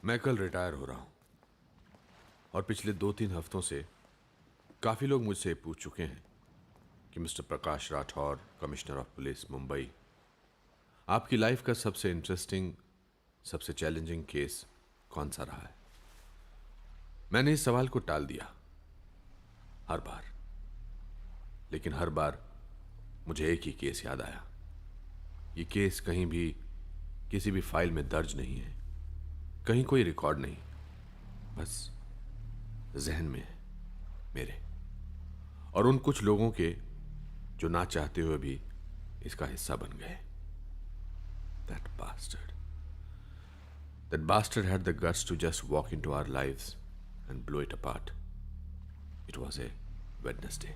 मैं कल रिटायर हो रहा हूं और पिछले 2-3 हफ्तों से काफी लोग मुझसे पूछ चुके हैं कि mister Prakash Rathore, commissioner of police Mumbai, आपकी लाइफ का सबसे इंटरेस्टिंग, सबसे चैलेंजिंग केस कौन सा रहा है। मैंने इस सवाल को टाल दिया हर बार, लेकिन हर बार मुझे एक ही केस याद आया। ये केस कहीं भी किसी भी फाइल में दर्ज नहीं है, कहीं कोई रिकॉर्ड नहीं, बस जहन में है मेरे और उन कुछ लोगों के जो ना चाहते हुए भी इसका हिस्सा बन गए। That bastard. That bastard had the guts to just walk into our lives and blow it apart. It was a Wednesday.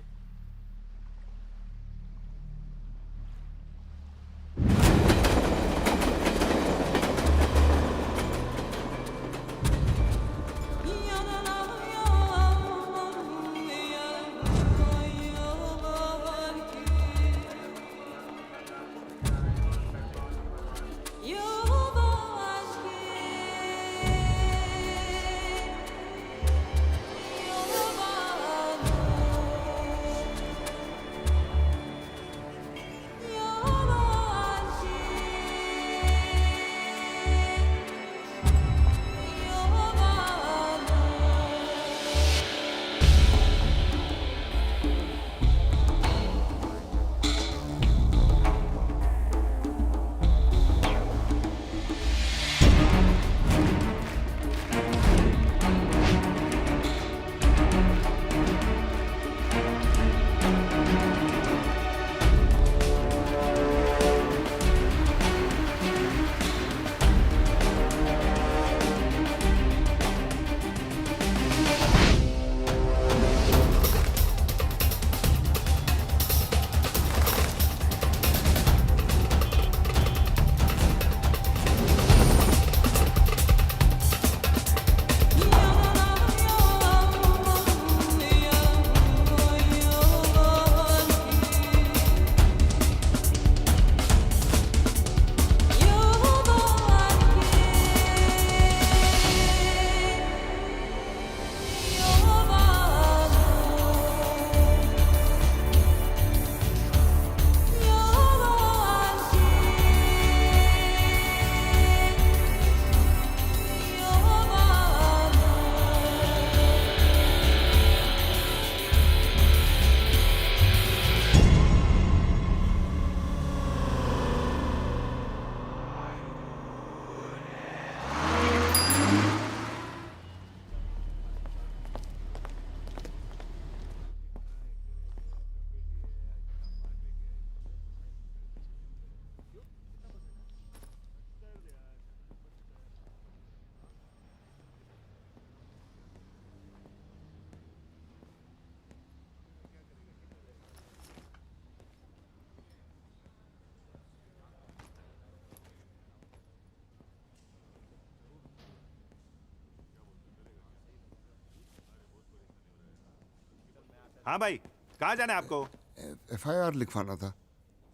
हाँ भाई, कहाँ जाना है आपको? FIR लिखवाना था।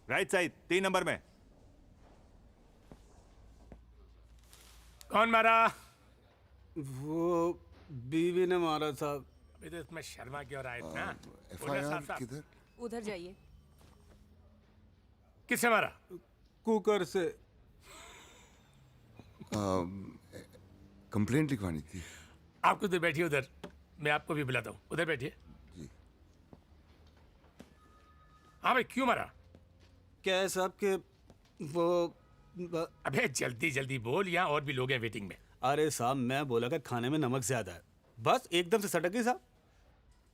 राइट साइड 3 नंबर में। कौन मारा? वो बीवी ने मारा साहब। अभी तो इसमें शर्मा क्यों रहा है इतना? बोलो FIR साहब, साहब। किधर? उधर जाइए। किससे मारा? कुकर से। कंप्लेंट लिखवानी थी। आप उधर बैठिए, उधर मैं आपको भी बुलाता हूँ, उधर बैठिए। जी। हाँ भाई, क्यों मारा? क्या है साहब के वो अबे जल्दी जल्दी बोल, यहाँ और भी लोग हैं वेटिंग में। अरे साहब, मैं बोला कि खाने में नमक ज्यादा है, बस एकदम से सटक गई साहब।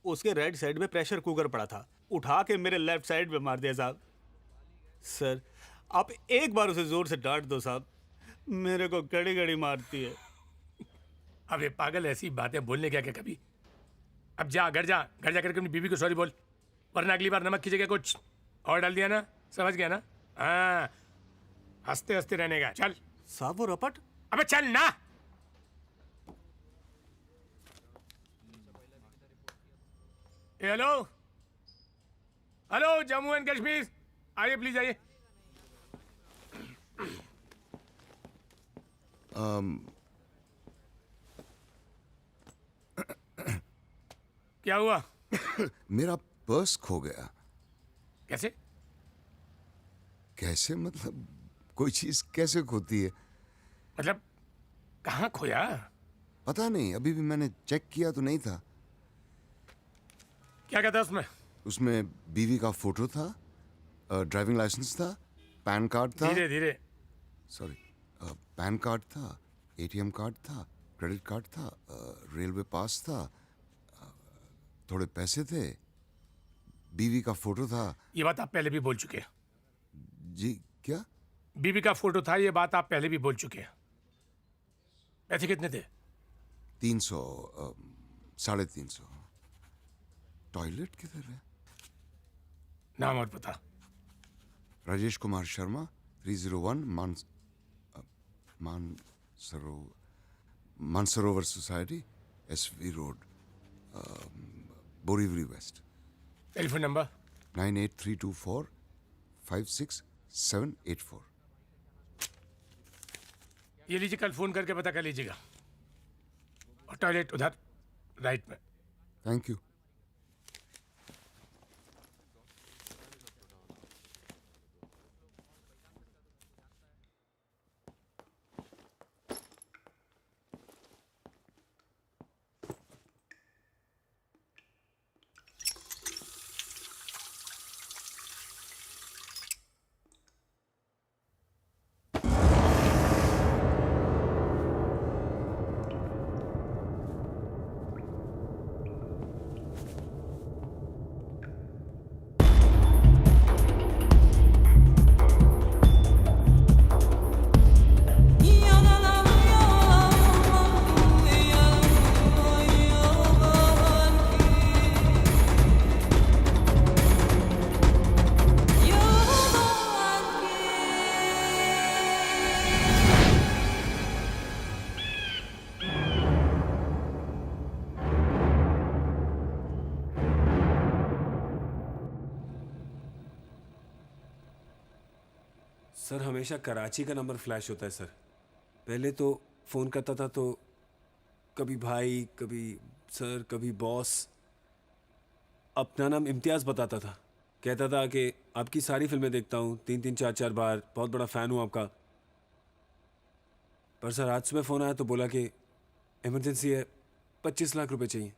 उसके राइट साइड में प्रेशर कुकर पड़ा था, उठा के मेरे लेफ्ट साइड में मार दिया साहब। सर, आप एक बार उसे जोर से डांट दो साहब, मेरे को घड़ी घड़ी मारती है। अबे पागल, ऐसी बातें बोलने क्या क्या कभी? अब जा घर जा, घर जा करके अपनी बीवी को सॉरी बोल, वरना अगली बार नमक की जगह कुछ और डाल दिया ना, समझ गया ना? हाँ, हंसते हंसते रहने का। चल साहब वो रपट। अबे चल ना। Hello hello, Jammu and Kashmir, आइए प्लीज आइए। क्या हुआ? मेरा पर्स खो गया। कैसे? कैसे मतलब कोई चीज कैसे खोती है? मतलब कहाँ खोया? पता नहीं, अभी भी मैंने चेक किया तो नहीं था। क्या कहता उसमें? उसमें बीवी का फोटो था, ड्राइविंग लाइसेंस था, पैन कार्ड था, धीरे धीरे। सॉरी, पैन कार्ड था, एटीएम कार्ड था, क्रेडिट कार्ड था, रेलवे पास था, थोड़े पैसे थे, बीवी का फोटो था। ये बात आप पहले भी बोल चुके हैं। जी क्या? बीबी का फोटो था, ये बात आप पहले भी बोल चुके हैं। पैसे कितने थे? 300, 350। टॉयलेट किधर है? नाम और पता? Rajesh Kumar Sharma, 301 Mansarovar society, SV road, Borivali west. Telephone number? 9832456784। ये लीजिए, कल फोन करके पता कर लीजिएगा। और टॉयलेट उधर राइट में। Thank you. सर हमेशा कराची का नंबर फ्लैश होता है सर। पहले तो फ़ोन करता था तो कभी भाई, कभी सर, कभी बॉस। अपना नाम इम्तियाज़ बताता था। कहता था कि आपकी सारी फिल्में देखता हूँ, 3-3, 4-4 बार, बहुत बड़ा फ़ैन हूँ आपका। पर सर आज सुबह फ़ोन आया तो बोला कि इमरजेंसी है, 25 लाख रुपए चाहिए।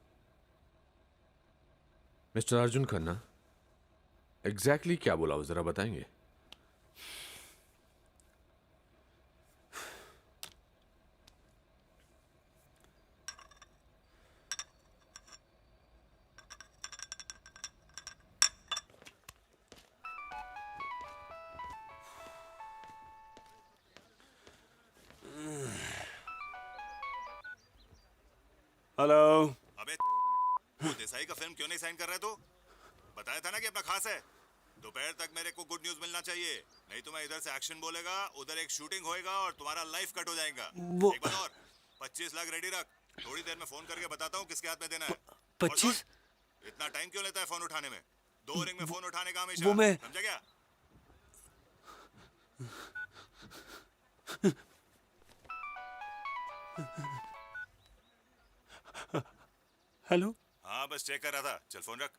मिस्टर अर्जुन खन्ना, एग्जैक्टली क्या बोला वो जरा बताएंगे? हेलो। अबे वो देसाई का फिल्म क्यों नहीं साइन कर रहा है तू? बताया था ना कि अपना खास है। दोपहर तक मेरे को गुड न्यूज़ मिलना चाहिए, नहीं तो मैं इधर से एक्शन बोलेगा, उधर एक शूटिंग होएगा और तुम्हारा लाइफ कट हो जाएगा। एक बात और, 25 लाख रेडी रख। थोड़ी देर में फोन करके बताता हूँ किसके हाथ में देना है। 25? इतना टाइम क्यों लेता है फोन उठाने में? 2 रिंग में फोन उठाने का हमेशा। वो मैं समझा क्या? हेलो। हाँ बस चेक कर रहा था, चल फोन रख।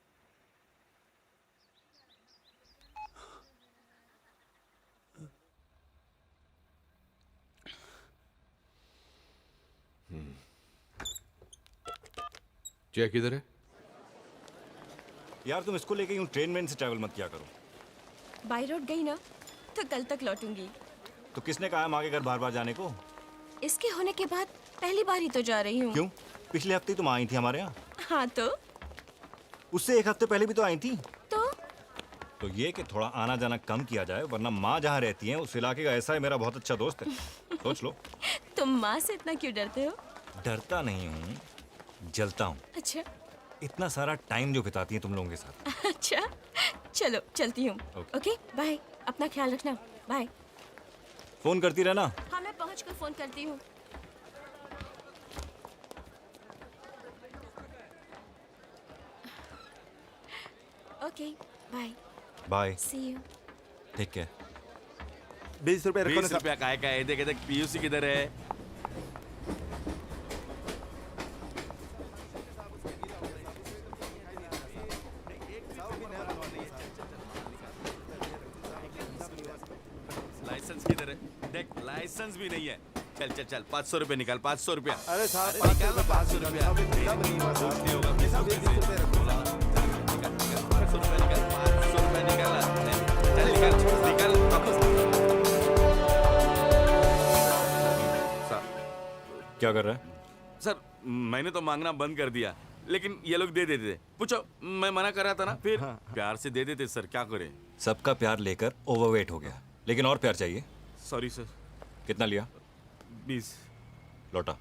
चेक किधर है? यार तुम इसको लेके यूं ट्रेन में से ट्रैवल मत किया करो। बाई रोड गई ना तो कल तक लौटूंगी। तो किसने कहा हम आगे घर बार बार जाने को? इसके होने के बाद पहली बार ही तो जा रही हूँ। क्यों? पिछले हफ्ते तुम आई थी हमारे यहाँ। हाँ तो उससे 1 हफ्ते पहले भी तो आई थी। तो ये कि थोड़ा आना जाना कम किया जाए, वरना माँ जहाँ रहती है उस इलाके का ऐसा है मेरा बहुत अच्छा दोस्त है। सोच लो। तुम माँ से इतना क्यों डरते हो? डरता नहीं हूँ, जलता हूँ। अच्छा इतना सारा टाइम जो बिताती है तुम लोगों के साथ। अच्छा, चलो चलती हूँ। ओके बाय, अपना ख्याल रखना। बाय। फोन करती रहना। हाँ मैं पहुँच कर फोन करती हूँ। Okay bye. Bye. See you. ठीक है। 20 रुपए रखो ना। 20 रुपया काय का है? देख देख पीयूसी किधर है? भी नहीं है। चल चल चल 500 रुपये निकाल, 500 रुपया। अरे साहब निकाल ना 500 रुपया। कुछ नहीं होगा, 500 रुपया निकाल, 500 रुपया निकाल, चल निकाल वापस। क्या कर रहा है? सर मैंने तो मांगना बंद कर दिया, लेकिन ये लोग दे देते थे। पूछो, मैं मना कर रहा था ना, फिर प्यार से दे देते सर, क्या करें। सबका प्यार लेकर ओवरवेट हो गया, लेकिन और प्यार चाहिए। Sorry sir. कितना लिया? 20। लौटा।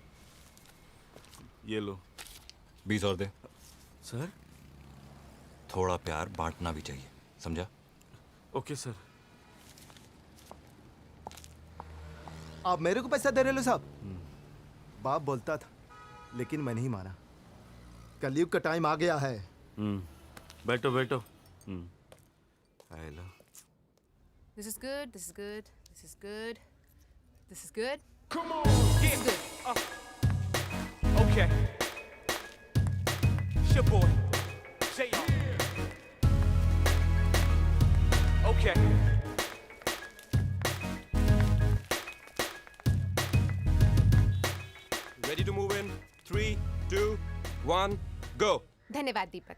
ये लो 20 और दे। सर। थोड़ा प्यार बांटना भी चाहिए, समझा? Okay sir. आप मेरे को पैसा दे रहे हो साहब? बाप बोलता था, लेकिन मैं नहीं माना। कलयुग का टाइम आ गया है। बैठो बैठो। Hello. This is good. This is good. This is good. This is good. Come on, This is good. Okay. It's your boy, JR. Okay. Ready to move in? 3, 2, 1, go. धन्यवाद दीपक।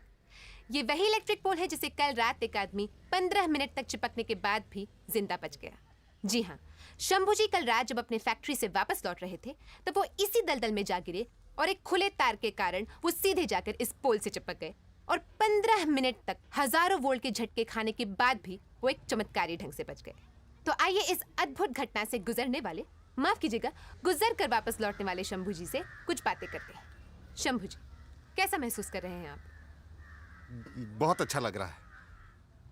ये वही इलेक्ट्रिक पोल है जिसे कल रात एक आदमी 15 minute तक चिपकने के बाद भी जिंदा बच गया। जी हाँ, शंभू जी कल रात जब अपने फैक्ट्री से वापस लौट रहे थे तब वो इसी दलदल में जा गिरे और एक खुले तार के कारण वो सीधे जाकर इस पोल से चिपक गए और 15 मिनट तक हजारों वोल्ट के झटके खाने के बाद भी वो एक चमत्कारी ढंग से बच गए। तो आइए इस अद्भुत घटना से गुजरने वाले, माफ कीजिएगा, गुजर कर वापस लौटने वाले शंभू जी से कुछ बातें करते हैं। शंभू जी, कैसा महसूस कर रहे हैं आप? बहुत अच्छा लग रहा है।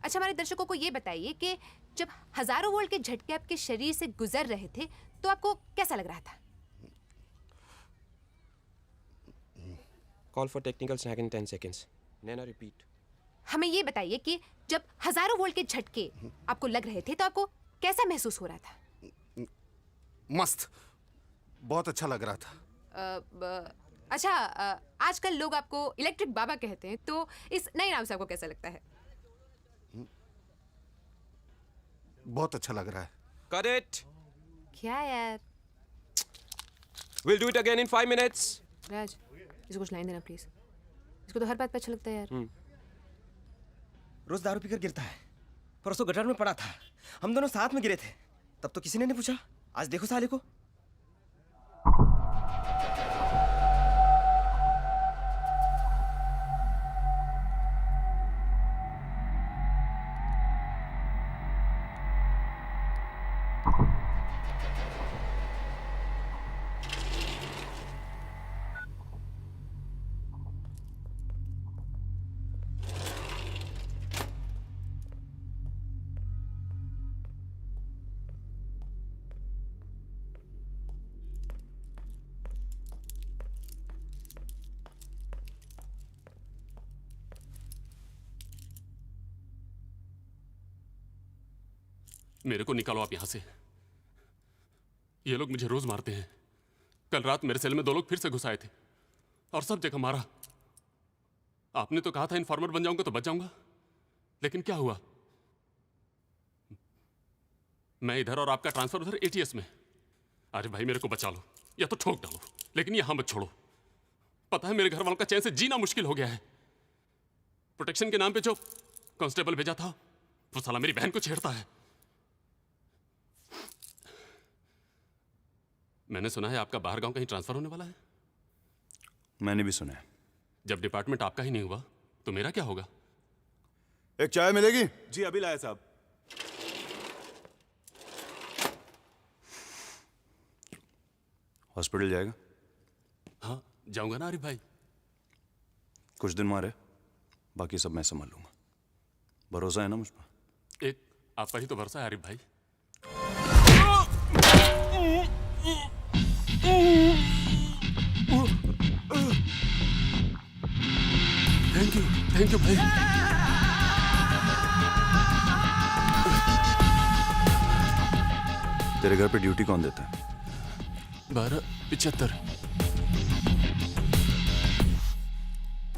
अच्छा, हमारे दर्शकों को ये बताइए कि जब हजारों वोल्ट के झटके आपके शरीर से गुजर रहे थे तो आपको कैसा लग रहा था? Call for technical snag in 10 seconds. Nana, repeat. हमें ये बताइए कि जब हजारों वोल्ट के झटके आपको लग रहे थे तो आपको कैसा महसूस हो रहा था? मस्त, बहुत अच्छा लग रहा था। अच्छा, आजकल लोग आपको इलेक्ट्रिक बाबा कहते हैं, तो इस नए नाम से आपको कैसा लगता है? बहुत अच्छा लग रहा है। Cut it. क्या यार? We'll do it again in 5 minutes. राज, इसको कुछ लाइन देना प्लीज। इसको तो हर बात पे अच्छा लगता है यार। रोज दारू पीकर गिरता है। परसों गटर में पड़ा था, हम दोनों साथ में गिरे थे, तब तो किसी ने नहीं पूछा। आज देखो साले को। मेरे को निकालो आप यहां से। ये लोग मुझे रोज मारते हैं। कल रात मेरे सेल में 2 लोग फिर से घुस आए थे और सब जगह मारा। आपने तो कहा था इन्फॉर्मर बन जाऊंगा तो बच जाऊंगा, लेकिन क्या हुआ? मैं इधर और आपका ट्रांसफर उधर एटीएस में। अरे भाई मेरे को बचा लो या तो ठोक डालो, लेकिन यहां मत छोड़ो। पता है मेरे घर वालों का चैन से जीना मुश्किल हो गया है। प्रोटेक्शन के नाम पे जो कांस्टेबल भेजा था वो साला मेरी बहन को छेड़ता है। मैंने सुना है आपका बाहर गांव कहीं ट्रांसफर होने वाला है। मैंने भी सुना है। जब डिपार्टमेंट आपका ही नहीं हुआ तो मेरा क्या होगा? एक चाय मिलेगी? जी अभी लाया साहब। हॉस्पिटल जाएगा? हाँ जाऊंगा ना आरिफ भाई। कुछ दिन मारे, बाकी सब मैं संभाल लूंगा। भरोसा है ना मुझ पर? एक आप पर ही तो भरोसा है आरिफ भाई। थैंक यू भाई। तेरे घर पे ड्यूटी कौन देता है? 12:75।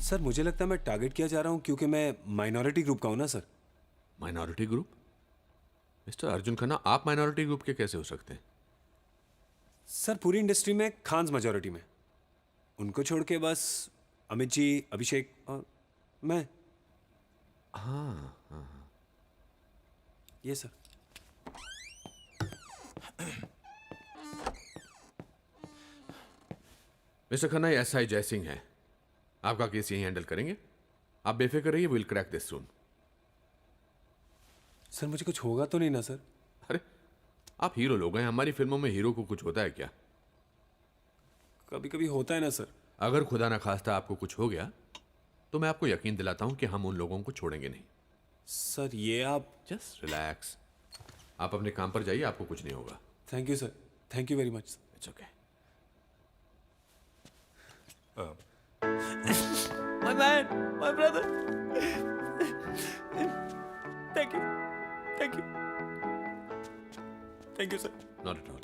सर मुझे लगता है मैं टारगेट किया जा रहा हूं क्योंकि मैं माइनॉरिटी ग्रुप का हूं ना sir. Minority group? Mister Arjun Khanna, आप माइनॉरिटी ग्रुप के कैसे हो सकते हैं? सर पूरी इंडस्ट्री में खान्स मेजॉरिटी में, उनको छोड़ के बस अमित जी, अभिषेक और मैं। हाँ ये sir. Mister Khanna, SI Jaisingh है, आपका केस यही हैंडल करेंगे। आप बेफिक्र रहिए, will crack this soon. Sir मुझे कुछ होगा तो नहीं ना सर? अरे आप हीरो लोग हैं, हमारी फिल्मों में हीरो को कुछ होता है क्या? कभी कभी होता है ना सर। अगर खुदा ना खास्ता आपको कुछ हो गया तो मैं आपको यकीन दिलाता हूं कि हम उन लोगों को छोड़ेंगे नहीं। सर ये आप जस्ट रिलैक्स, आप अपने काम पर जाइए, आपको कुछ नहीं होगा। Thank you sir, thank you very much. It's okay. My man, my brother. Thank you. Thank you. Thank you, sir. Not at all.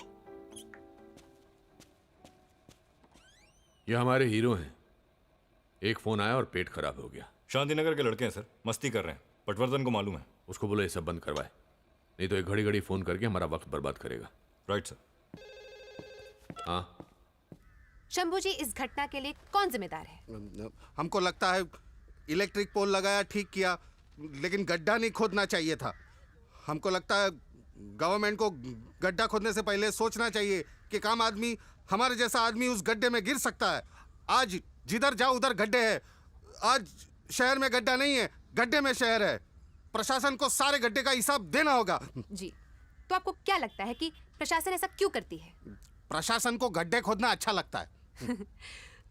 ये हमारे हीरो हैं। एक फोन आया और पेट खराब हो गया। शांतिनगर के लड़के हैं सर, मस्ती कर रहे हैं। पटवर्धन को मालूम है। उसको बोलो ये सब बंद करवाए, नहीं तो ये घड़ी घड़ी फोन करके हमारा वक्त बर्बाद करेगा। Right sir. हाँ, शंभू जी, इस घटना के लिए कौन जिम्मेदार है? हमको लगता है इलेक्ट्रिक पोल लगाया, ठीक किया, लेकिन गड्ढा नहीं खोदना चाहिए था। हमको लगता है गवर्नमेंट को गड्ढा खोदने से पहले सोचना चाहिए कि काम आदमी, हमारे जैसा आदमी उस गड्ढे में गिर सकता है। आज जिधर जाओ उधर गड्ढे हैं। आज शहर में गड्ढा नहीं है, गड्ढे में शहर है। प्रशासन को सारे गड्ढे का हिसाब देना होगा। जी, तो आपको क्या लगता है कि प्रशासन ऐसा क्यों करती है? प्रशासन को गड्ढे खोदना अच्छा लगता है।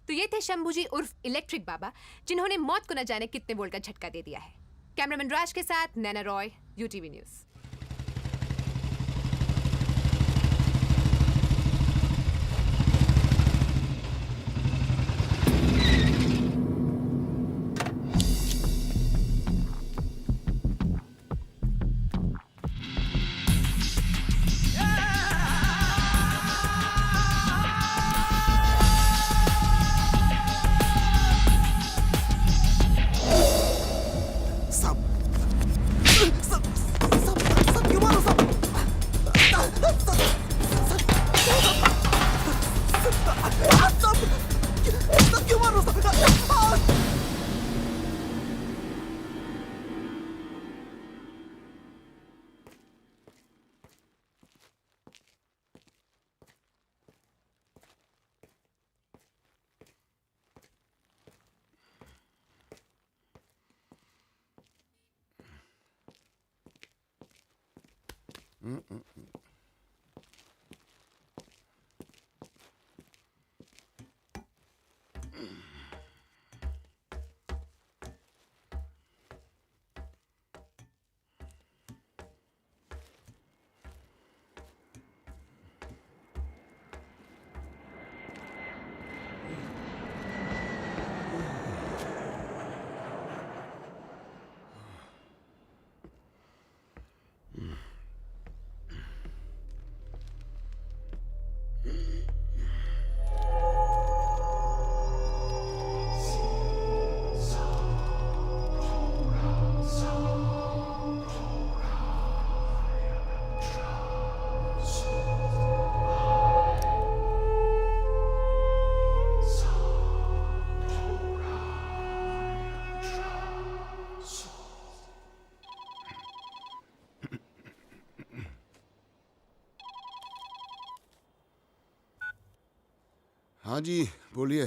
तो ये थे शंभू जी उर्फ इलेक्ट्रिक बाबा, जिन्होंने मौत को न जाने कितने वोल्ट का झटका दे दिया है। कैमरामैन राज के साथ नैना रॉय, यूटीवी न्यूज़। हाँ जी, बोलिए।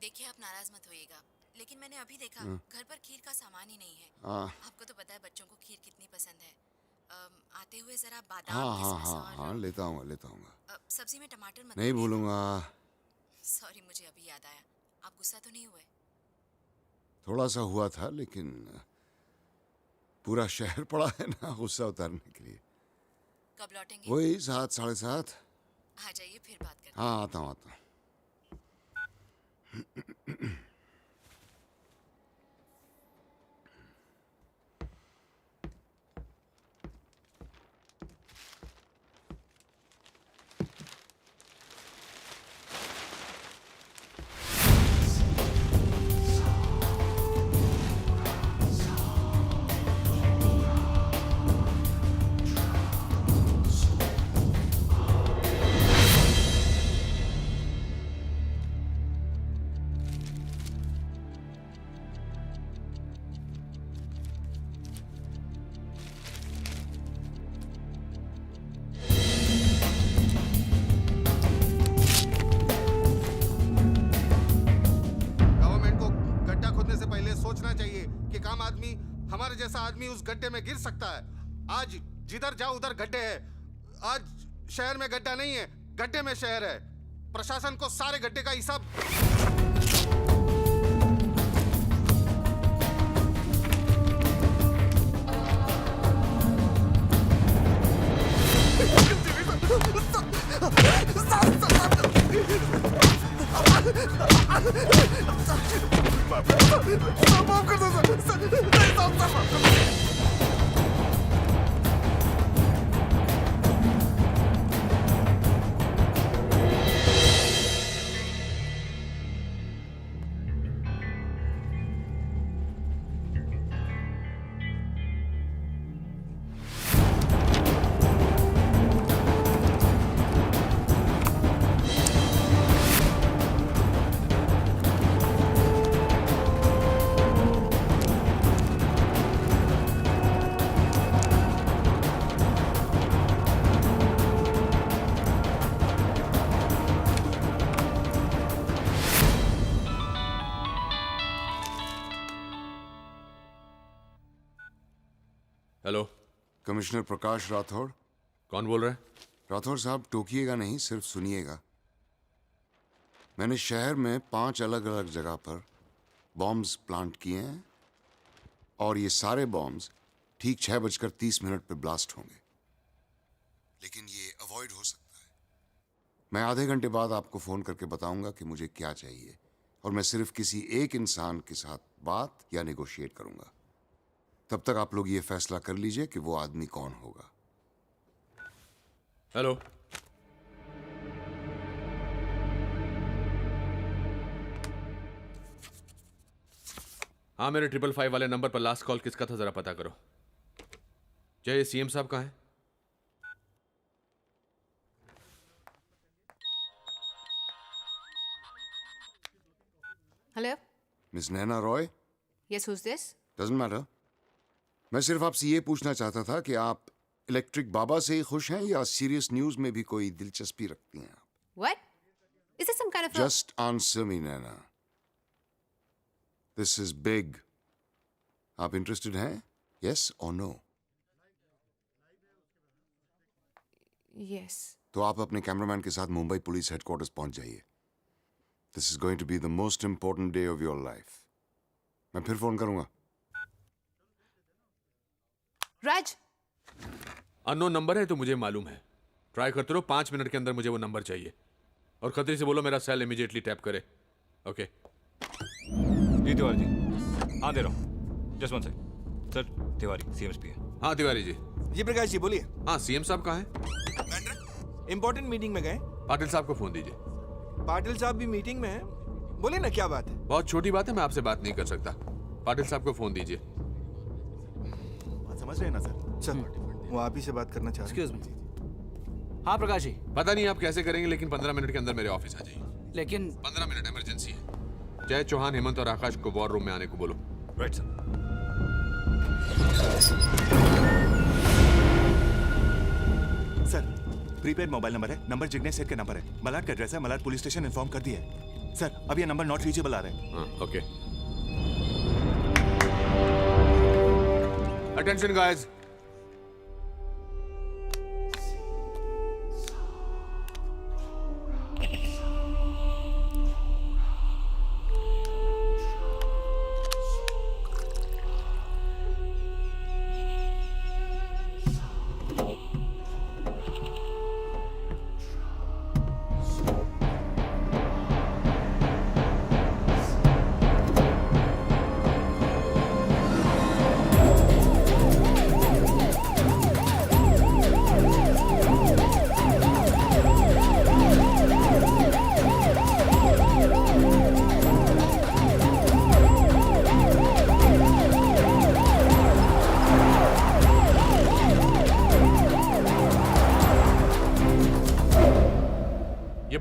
देखिए, आप नाराज मत होइएगा, लेकिन मैंने अभी देखा घर पर खीर का सामान ही नहीं है। हाँ आपको तो पता है बच्चों को खीर कितनी पसंद है। आते हुए जरा बादाम, हाँ हाँ किशमिश हाँ और हाँ, लेता हूँ। सब्जी में टमाटर मत नहीं भूलिएगा। भूलूंगा। सॉरी, मुझे अभी याद आया। आप गुस्सा तो नहीं हुए? थोड़ा सा हुआ था, लेकिन पूरा शहर पड़ा है ना गुस्सा उतारने के लिए। कब लौटेंगे? वही 7, 7:30। आ जाइए, फिर बात करते हैं। हाँ, आता हूँ। हमारे जैसा आदमी उस गड्ढे में गिर सकता है? आज जिधर जाओ उधर गड्ढे हैं। आज शहर में गड्ढा नहीं है, गड्ढे में शहर है। प्रशासन को सारे गड्ढे का हिसाब। माफ कर दो सर। हेलो, कमिश्नर प्रकाश राठौड़। कौन बोल रहा है? राठौड़ साहब, टोकिएगा नहीं, सिर्फ सुनिएगा। मैंने शहर में 5 अलग अलग जगह पर बॉम्ब्स प्लांट किए हैं और ये सारे बॉम्ब्स ठीक 6:30 पे ब्लास्ट होंगे। लेकिन ये अवॉइड हो सकता है। मैं आधे घंटे बाद आपको फ़ोन करके बताऊंगा कि मुझे क्या चाहिए, और मैं सिर्फ किसी एक इंसान के साथ बात या नेगोशिएट करूंगा। तब तक आप लोग ये फैसला कर लीजिए कि वो आदमी कौन होगा। हेलो, हाँ, मेरे 555 वाले नंबर पर लास्ट कॉल किसका था, जरा पता करो। जय, सीएम साहब कहाँ हैं? Hello, miss Naina Roy? Yes, who's this? Doesn't matter. मैं सिर्फ आपसे ये पूछना चाहता था कि आप इलेक्ट्रिक बाबा से ही खुश हैं या सीरियस न्यूज में भी कोई दिलचस्पी रखती हैं आप? What? Is this some kind of just answer me Naina, this is big. आप इंटरेस्टेड हैं? यस और नो? यस। तो आप अपने कैमरामैन के साथ मुंबई पुलिस हेडक्वार्टर्स पहुंच जाइए। This is going to be the most important day of your life. मैं फिर फोन करूंगा। राज, अननोन नंबर है तो मुझे मालूम है। ट्राई करते रहो, 5 मिनट के अंदर मुझे वो नंबर चाहिए। और खतरे से बोलो मेरा सेल इमीडिएटली टैप करे। ओके? जी तिवारी जी, हाँ दे रहा हूँ। Just one second. Sir, Tiwari CMSP है। हाँ तिवारी जी। जी प्रकाश जी, बोलिए। हाँ, सीएम साहब कहाँ हैं? इंपॉर्टेंट मीटिंग में गए। पाटिल साहब को फोन दीजिए। पाटिल साहब भी मीटिंग में हैं। बोलिए ना, क्या बात है? बहुत छोटी बात है, मैं आपसे बात नहीं कर सकता। पाटिल साहब को फोन दीजिए। समझ रहे हैं ना सर? सर, वो आप ही से बात करना चाह रहे हैं। Excuse me. हाँ प्रकाश जी। पता नहीं आप कैसे करेंगे, लेकिन 15 मिनट के अंदर मेरे ऑफिस आ जाइए। लेकिन 15 मिनट, इमरजेंसी है। जय, चौहान, हेमंत और आकाश को वॉर रूम में आने को बोलो। Right sir. Sir, prepaid mobile number है, नंबर जिग्नेश सेठ का नंबर है। मलाड का एड्रेस है, मलाड पुलिस स्टेशन इन्फॉर्म कर दिया है। सर, अब ये नंबर नॉट रीचेबल आ रहा है। हाँ, ओके। Attention guys.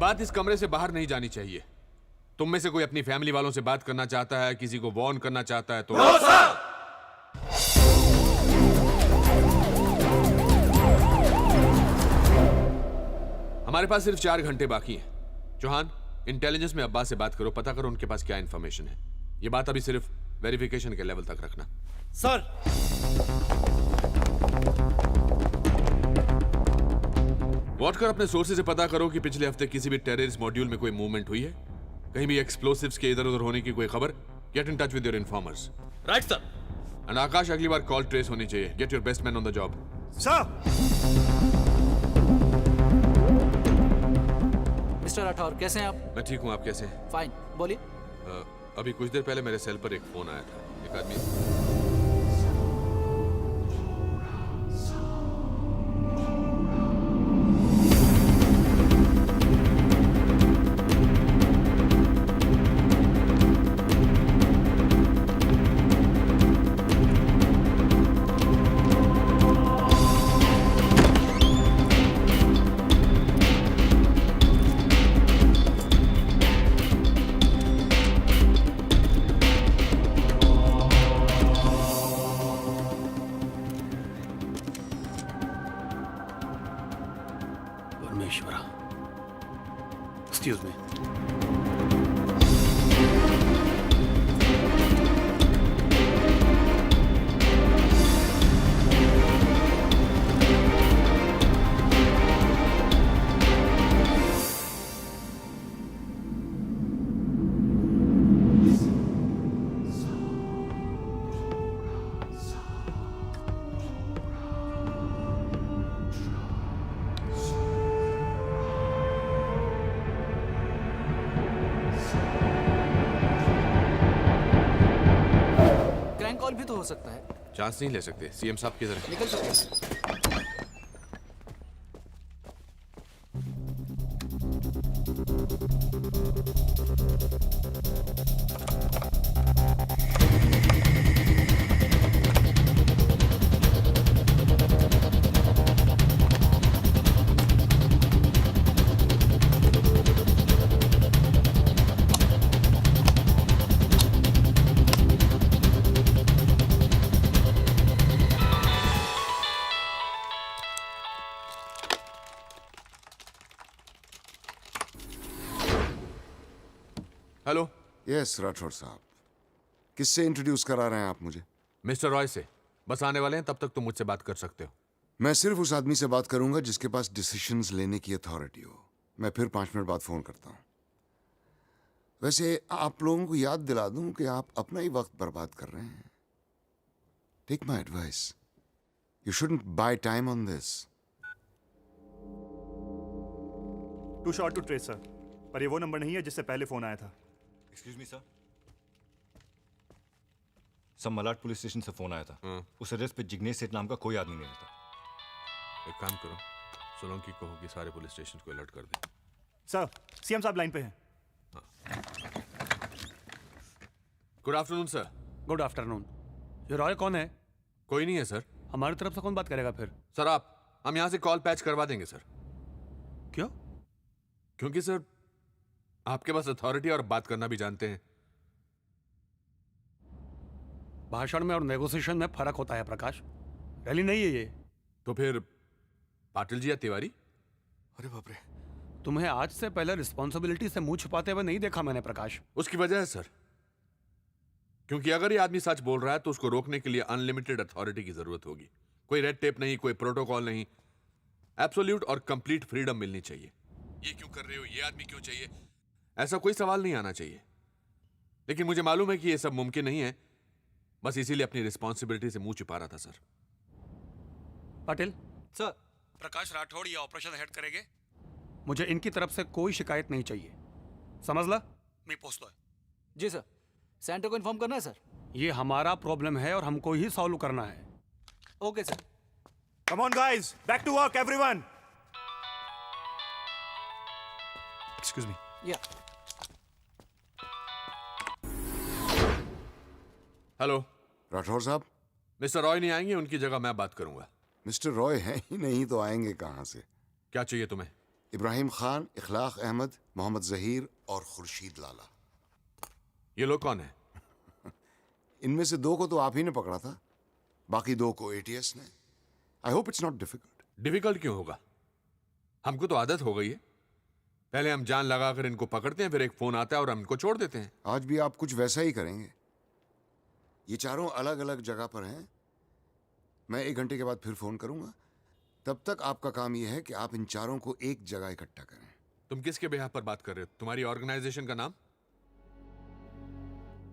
बात इस कमरे से बाहर नहीं जानी चाहिए। तुम में से कोई अपनी फैमिली वालों से बात करना चाहता है, किसी को वार्न करना चाहता है तो नो सर। हमारे पास सिर्फ 4 घंटे बाकी हैं। चौहान, इंटेलिजेंस में अब्बास से बात करो, पता करो उनके पास क्या इंफॉर्मेशन है। ये बात अभी सिर्फ वेरिफिकेशन के लेवल तक रखना। सर। वॉटकर अपने सोर्सेज से पता करो कि पिछले हफ्ते किसी भी टेररिस्ट मॉड्यूल में कोई मूवमेंट हुई है, कहीं भी एक्सप्लोसिव्स के इधर उधर होने की कोई खबर। Get in touch with your informers. Right sir. And Akash, अगली बार कॉल ट्रेस होनी चाहिए। Get your best man on the job. Sir. Mister Rathore, कैसे हैं आप? मैं ठीक हूँ, आप कैसे हैं? फाइन, बोलिए। अभी कुछ देर पहले मेरे सेल पर एक फोन आया था। एक आदमी परमेश्वरा, एक्सक्यूज मी। क्रैंक कॉल भी तो हो सकता है। चांस नहीं ले सकते, सीएम साहब की तरह। निकल सकते हैं। हेलो। यस राठौर साहब, किससे इंट्रोड्यूस करा रहे हैं आप मुझे? मिस्टर रॉय से। बस आने वाले हैं, तब तक तुम मुझसे बात कर सकते हो। मैं सिर्फ उस आदमी से बात करूंगा जिसके पास डिसीजंस लेने की अथॉरिटी हो। मैं फिर 5 मिनट बाद फोन करता हूं। वैसे आप लोगों को याद दिला दूं कि आप अपना ही वक्त बर्बाद कर रहे हैं। Take my advice, you shouldn't buy time on this. Too short to trace sir, पर ये वो नंबर नहीं है जिससे पहले फोन आया था। एक्सक्यूज मी सर, सब मलाड पुलिस स्टेशन से फोन आया था। उस एड्रेस पे जिग्नेश सेठ नाम का कोई आदमी नहीं रहता। एक काम करो, सोलंकी को होगी सारे पुलिस स्टेशन को अलर्ट कर दे। सर, सीएम साहब लाइन पे हैं। Good afternoon sir. Good afternoon. ये रॉय कौन है? कोई नहीं है सर। हमारी तरफ से कौन बात करेगा फिर? सर हम यहाँ से कॉल पैच करवा देंगे सर। क्यों? क्योंकि सर आपके पास अथॉरिटी और बात करना भी जानते हैं। भाषण में और नेगोशिएशन में फर्क होता है प्रकाश, रैली नहीं है ये। तो फिर पाटिल जी या तिवारी? अरे बाप रे, तुम्हें आज से पहले रिस्पॉन्सिबिलिटी से मुंह छुपाते हुए नहीं देखा मैंने प्रकाश। उसकी वजह है सर, क्योंकि अगर ये आदमी सच बोल रहा है तो उसको रोकने के लिए अनलिमिटेड अथॉरिटी की जरूरत होगी। कोई रेड टेप नहीं, कोई प्रोटोकॉल नहीं, एब्सोल्यूट और कंप्लीट फ्रीडम मिलनी चाहिए। ये क्यों कर रहे हो, ये आदमी क्यों चाहिए, ऐसा कोई सवाल नहीं आना चाहिए। लेकिन मुझे मालूम है कि ये सब मुमकिन नहीं है, बस इसीलिए अपनी रिस्पॉन्सिबिलिटी से मुंह छुपा रहा था सर। पाटिल सर, प्रकाश राठौड़ ये ऑपरेशन हेड करेंगे। मुझे इनकी तरफ से कोई शिकायत नहीं चाहिए, समझ ला? मैं पोस्ट है। जी सर। सेंटर को इन्फॉर्म करना है सर। ये हमारा प्रॉब्लम है और हमको ही सॉल्व करना है। Okay sir. Come on guys, back to work everyone. Excuse me. Yeah. Hello Rathore साहब। मिस्टर रॉय नहीं आएंगे, उनकी जगह मैं बात करूंगा। मिस्टर रॉय हैं ही नहीं तो आएंगे कहां से? क्या चाहिए तुम्हें? इब्राहिम खान, इखलाक अहमद, मोहम्मद जहीर और खुर्शीद लाला। ये लोग कौन है? इनमें से 2 को तो आप ही ने पकड़ा था, बाकी 2 को एटीएस ने। I hope it's not difficult. Difficult क्यों होगा, हमको तो आदत हो गई है। पहले हम जान लगाकर इनको पकड़ते हैं, फिर एक फोन आता है और हम इनको छोड़ देते हैं। आज भी आप कुछ वैसा ही करेंगे। ये चारों अलग अलग जगह पर हैं। मैं 1 घंटे के बाद फिर फोन करूंगा। तब तक आपका काम यह है कि आप इन चारों को एक जगह इकट्ठा करें। तुम किसके बिहाफ पर बात कर रहे हो? तुम्हारी ऑर्गेनाइजेशन का नाम?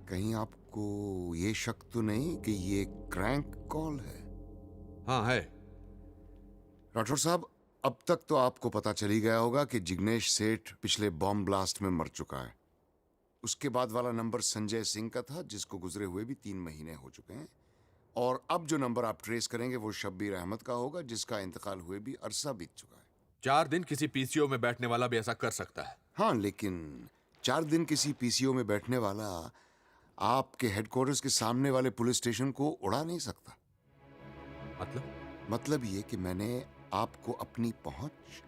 कहीं आपको ये शक तो नहीं कि ये क्रैंक कॉल है? हाँ है। राठौर साहब, अब तक तो आपको पता चली गया होगा कि जिग्नेश सेठ पिछले बॉम्ब ब्लास्ट में मर चुका है। उसके बाद वाला नंबर संजय सिंह का था, जिसको गुजरे हुए भी 3 महीने हो चुके हैं। और अब जो नंबर आप ट्रेस करेंगे वो शब्बीर अहमद का होगा, जिसका इंतकाल हुए भी अरसा बीत चुका है। 4 दिन किसी पीसीओ में बैठने वाला भी ऐसा कर सकता है। हाँ, लेकिन 4 दिन किसी पीसीओ में बैठने वाला आपके हेडक्वार्टर्स के सामने वाले पुलिस स्टेशन को उड़ा नहीं सकता। मतलब ये कि मैंने आपको अपनी पहुंच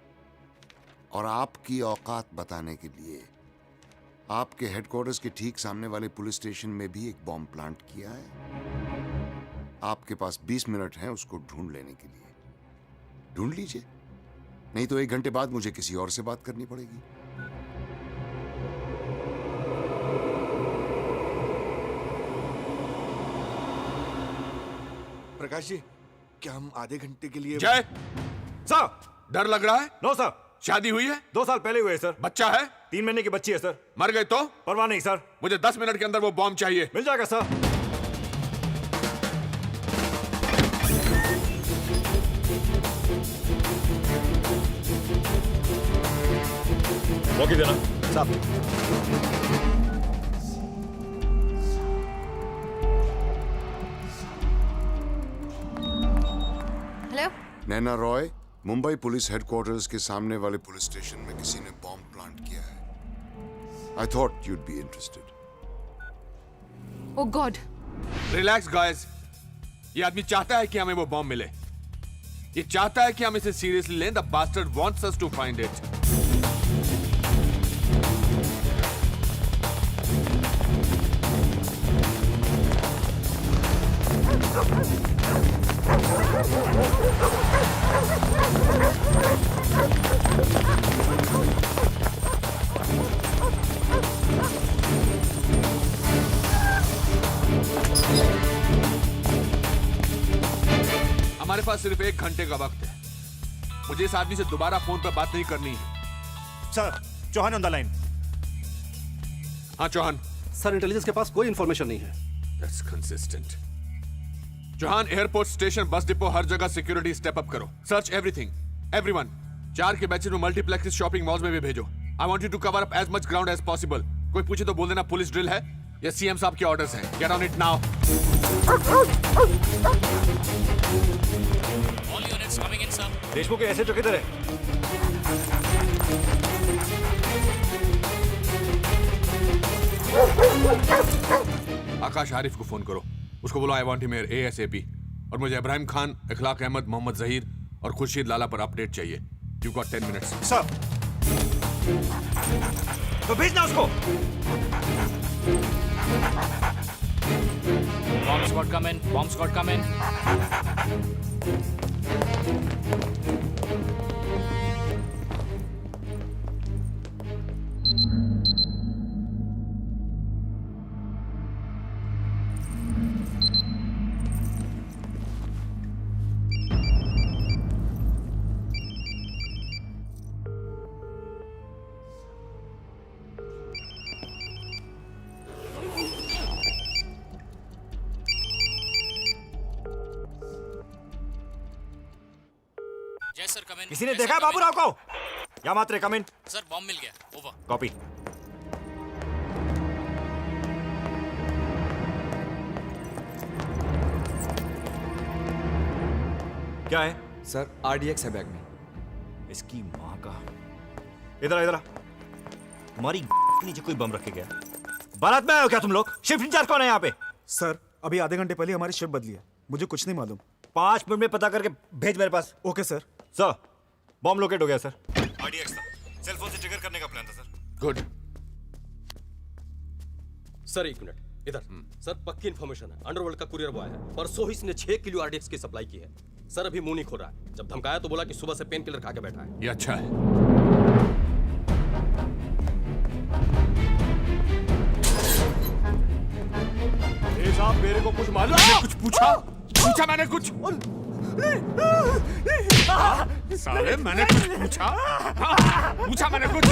और आपकी औकात बताने के लिए आपके हेडक्वार्टर्स के ठीक सामने वाले पुलिस स्टेशन में भी एक बॉम्ब प्लांट किया है। आपके पास 20 मिनट हैं उसको ढूंढ लेने के लिए। ढूंढ लीजिए, नहीं तो 1 घंटे बाद मुझे किसी और से बात करनी पड़ेगी। प्रकाश जी, क्या हम आधे घंटे के लिए? जय सर, डर लग रहा है? No sir. शादी हुई है? 2 साल पहले हुए सर। बच्चा है? 3 महीने की बच्ची है सर। मर गए तो? परवाह नहीं सर। मुझे 10 मिनट के अंदर वो बॉम्ब चाहिए। मिल जाएगा सर। वॉकी देना साहब। हेलो, नैना रॉय, मुंबई पुलिस हेडक्वार्टर्स के सामने वाले पुलिस स्टेशन में किसी ने बॉम्ब प्लांट किया है। I thought you'd be interested. Oh God. Relax guys. ये आदमी चाहता है कि हमें वो बॉम्ब मिले। ये चाहता है कि हम इसे सीरियसली लें। The bastard wants us to find it. हमारे पास सिर्फ 1 घंटे का वक्त है। मुझे इस आदमी से दोबारा फोन पर बात नहीं करनी है। Sir, Chauhan on the line. हाँ चौहान। सर, इंटेलिजेंस के पास कोई इंफॉर्मेशन नहीं है। That's consistent. Chauhan, airport, station, bus depot, हर जगह सिक्योरिटी स्टेप अप करो। Search everything, everyone. 4 के बैचेस में मल्टीप्लेक्स, शॉपिंग मॉल्स में भी भेजो। I want you to cover up as much ground as possible. कोई पूछे तो बोल देना पुलिस ड्रिल है या सीएम साहब के ऑर्डर्स हैं। Get on it now. All units coming in sir. Deshmukh के ऐसे तो किधर है? आकाश आरिफ को फोन करो। उसको बोलो I want him here ASAP। और मुझे इब्राहिम खान, इखलाक अहमद, मोहम्मद जहीर और खुर्शीद लाला पर अपडेट चाहिए। You got 10 minutes. सर, तो भेजना उसको। बॉम्ब स्क्वाड कम इन। बॉम्ब स्क्वाड कम इन। किसी ने देखा है बाबूराव को? या मात्रे कम इन। सर, बॉम्ब मिल गया। ओवर। कॉपी। क्या है? सर, RDX है बैग में। इसकी माँ का। इधर इधर। तुम्हारी नीचे कोई बम रखे गया? बारात में आए हो क्या तुम लोग? शिफ्ट इंचार्ज कौन है यहाँ पे? सर, अभी आधे घंटे पहले हमारी शिफ्ट बदली है। मुझे कुछ नहीं मालूम। 5 मिनट में पता करके भेज मेरे पास। Okay sir. Sir, bomb locate हो गया सर। RDX था। सेल फोन से ट्रिगर करने का प्लान था सर। गुड। सर 1 मिनट इधर। सर, पक्की इन्फॉर्मेशन है। अंडरवर्ल्ड का कुरियर बॉय है। परसों ही इसने 6 किलो RDX की सप्लाई की है। सर, अभी मुंह नहीं खो रहा है। जब धमकाया तो बोला कि सुबह से पेन किलर खा के बैठा है। ये अच्छा है। मेरे को कुछ मालूम है? कुछ पूछा मैंने कुछ? साले मैंने कुछ पूछा मैंने कुछ?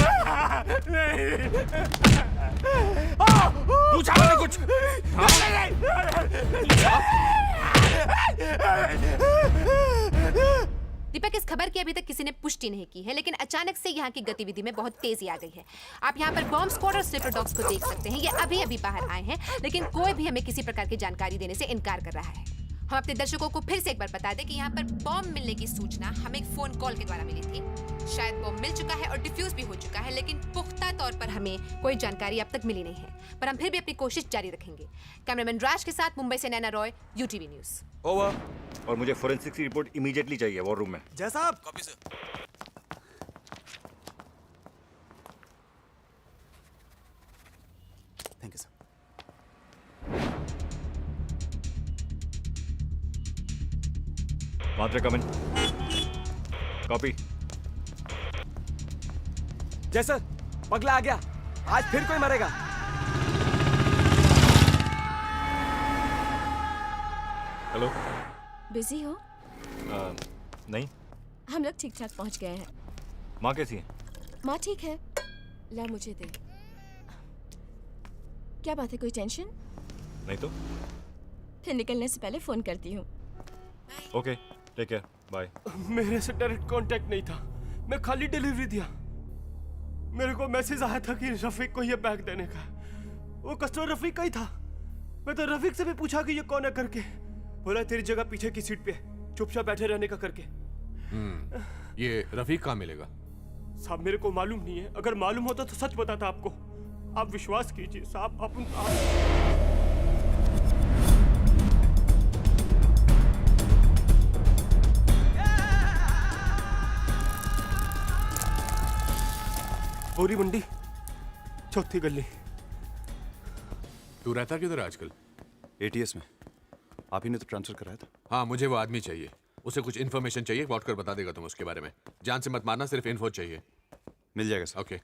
पूछा मैंने कुछ? दीपक, इस खबर की अभी तक किसी ने पुष्टि नहीं की है, लेकिन अचानक से यहाँ की गतिविधि में बहुत तेजी आ गई है। आप यहाँ पर बॉम्ब स्क्वाड और स्लीपर डॉग्स को देख सकते हैं। ये अभी अभी बाहर आए हैं, लेकिन कोई भी हमें किसी प्रकार की जानकारी देने से इनकार कर रहा है। हम अपने दर्शकों को फिर से एक बार बता दें कि यहाँ पर बॉम्ब मिलने की सूचना हमें एक फोन कॉल के द्वारा मिली थी। शायद बॉम्ब मिल चुका है और डिफ्यूज भी हो चुका है, लेकिन पुख्ता तौर पर हमें कोई जानकारी अब तक मिली नहीं है। पर हम फिर भी अपनी कोशिश जारी रखेंगे। कैमरामैन राज के साथ मुंबई से Naina Roy, UTV news. Over. और मुझे फोरेंसिक की रिपोर्ट इमीडिएटली चाहिए वॉर रूम में। जैसा आप। Copy sir. Thank you sir. Matre come in. Copy. जैसा पगला आ गया, आज फिर कोई मरेगा। हेलो। बिजी हो? नहीं। हम लोग ठीक ठाक पहुंच गए हैं। माँ कैसी है? माँ ठीक है। ला मुझे दे। क्या बात है, कोई टेंशन? नहीं तो। फिर निकलने से पहले फोन करती हूँ। Okay, take care, bye. मेरे से डायरेक्ट कांटेक्ट नहीं था, मैं खाली डिलीवरी दिया। मेरे को मैसेज आया था कि रफीक को ये बैग देने का। वो कस्टमर रफीक का ही था। मैं तो रफीक से भी पूछा कि ये कौन है करके। बोला तेरी जगह पीछे की सीट पे, चुपचाप बैठे रहने का करके। ये रफीक कहाँ मिलेगा? साहब मेरे को मालूम नहीं है, अगर मालूम होता तो सच बताता आपको। आप विश्वास कीजिए साहब। बोरी मंडी, चौथी गली। तू रहता किधर आजकल? ATS में। आप ही ने तो ट्रांसफर कराया था। हाँ, मुझे वो आदमी चाहिए। उसे कुछ इन्फॉर्मेशन चाहिए, व्हाट कर बता देगा तुम उसके बारे में। जान से मत मारना, सिर्फ इन्फो चाहिए। मिल जाएगा सर। ओके।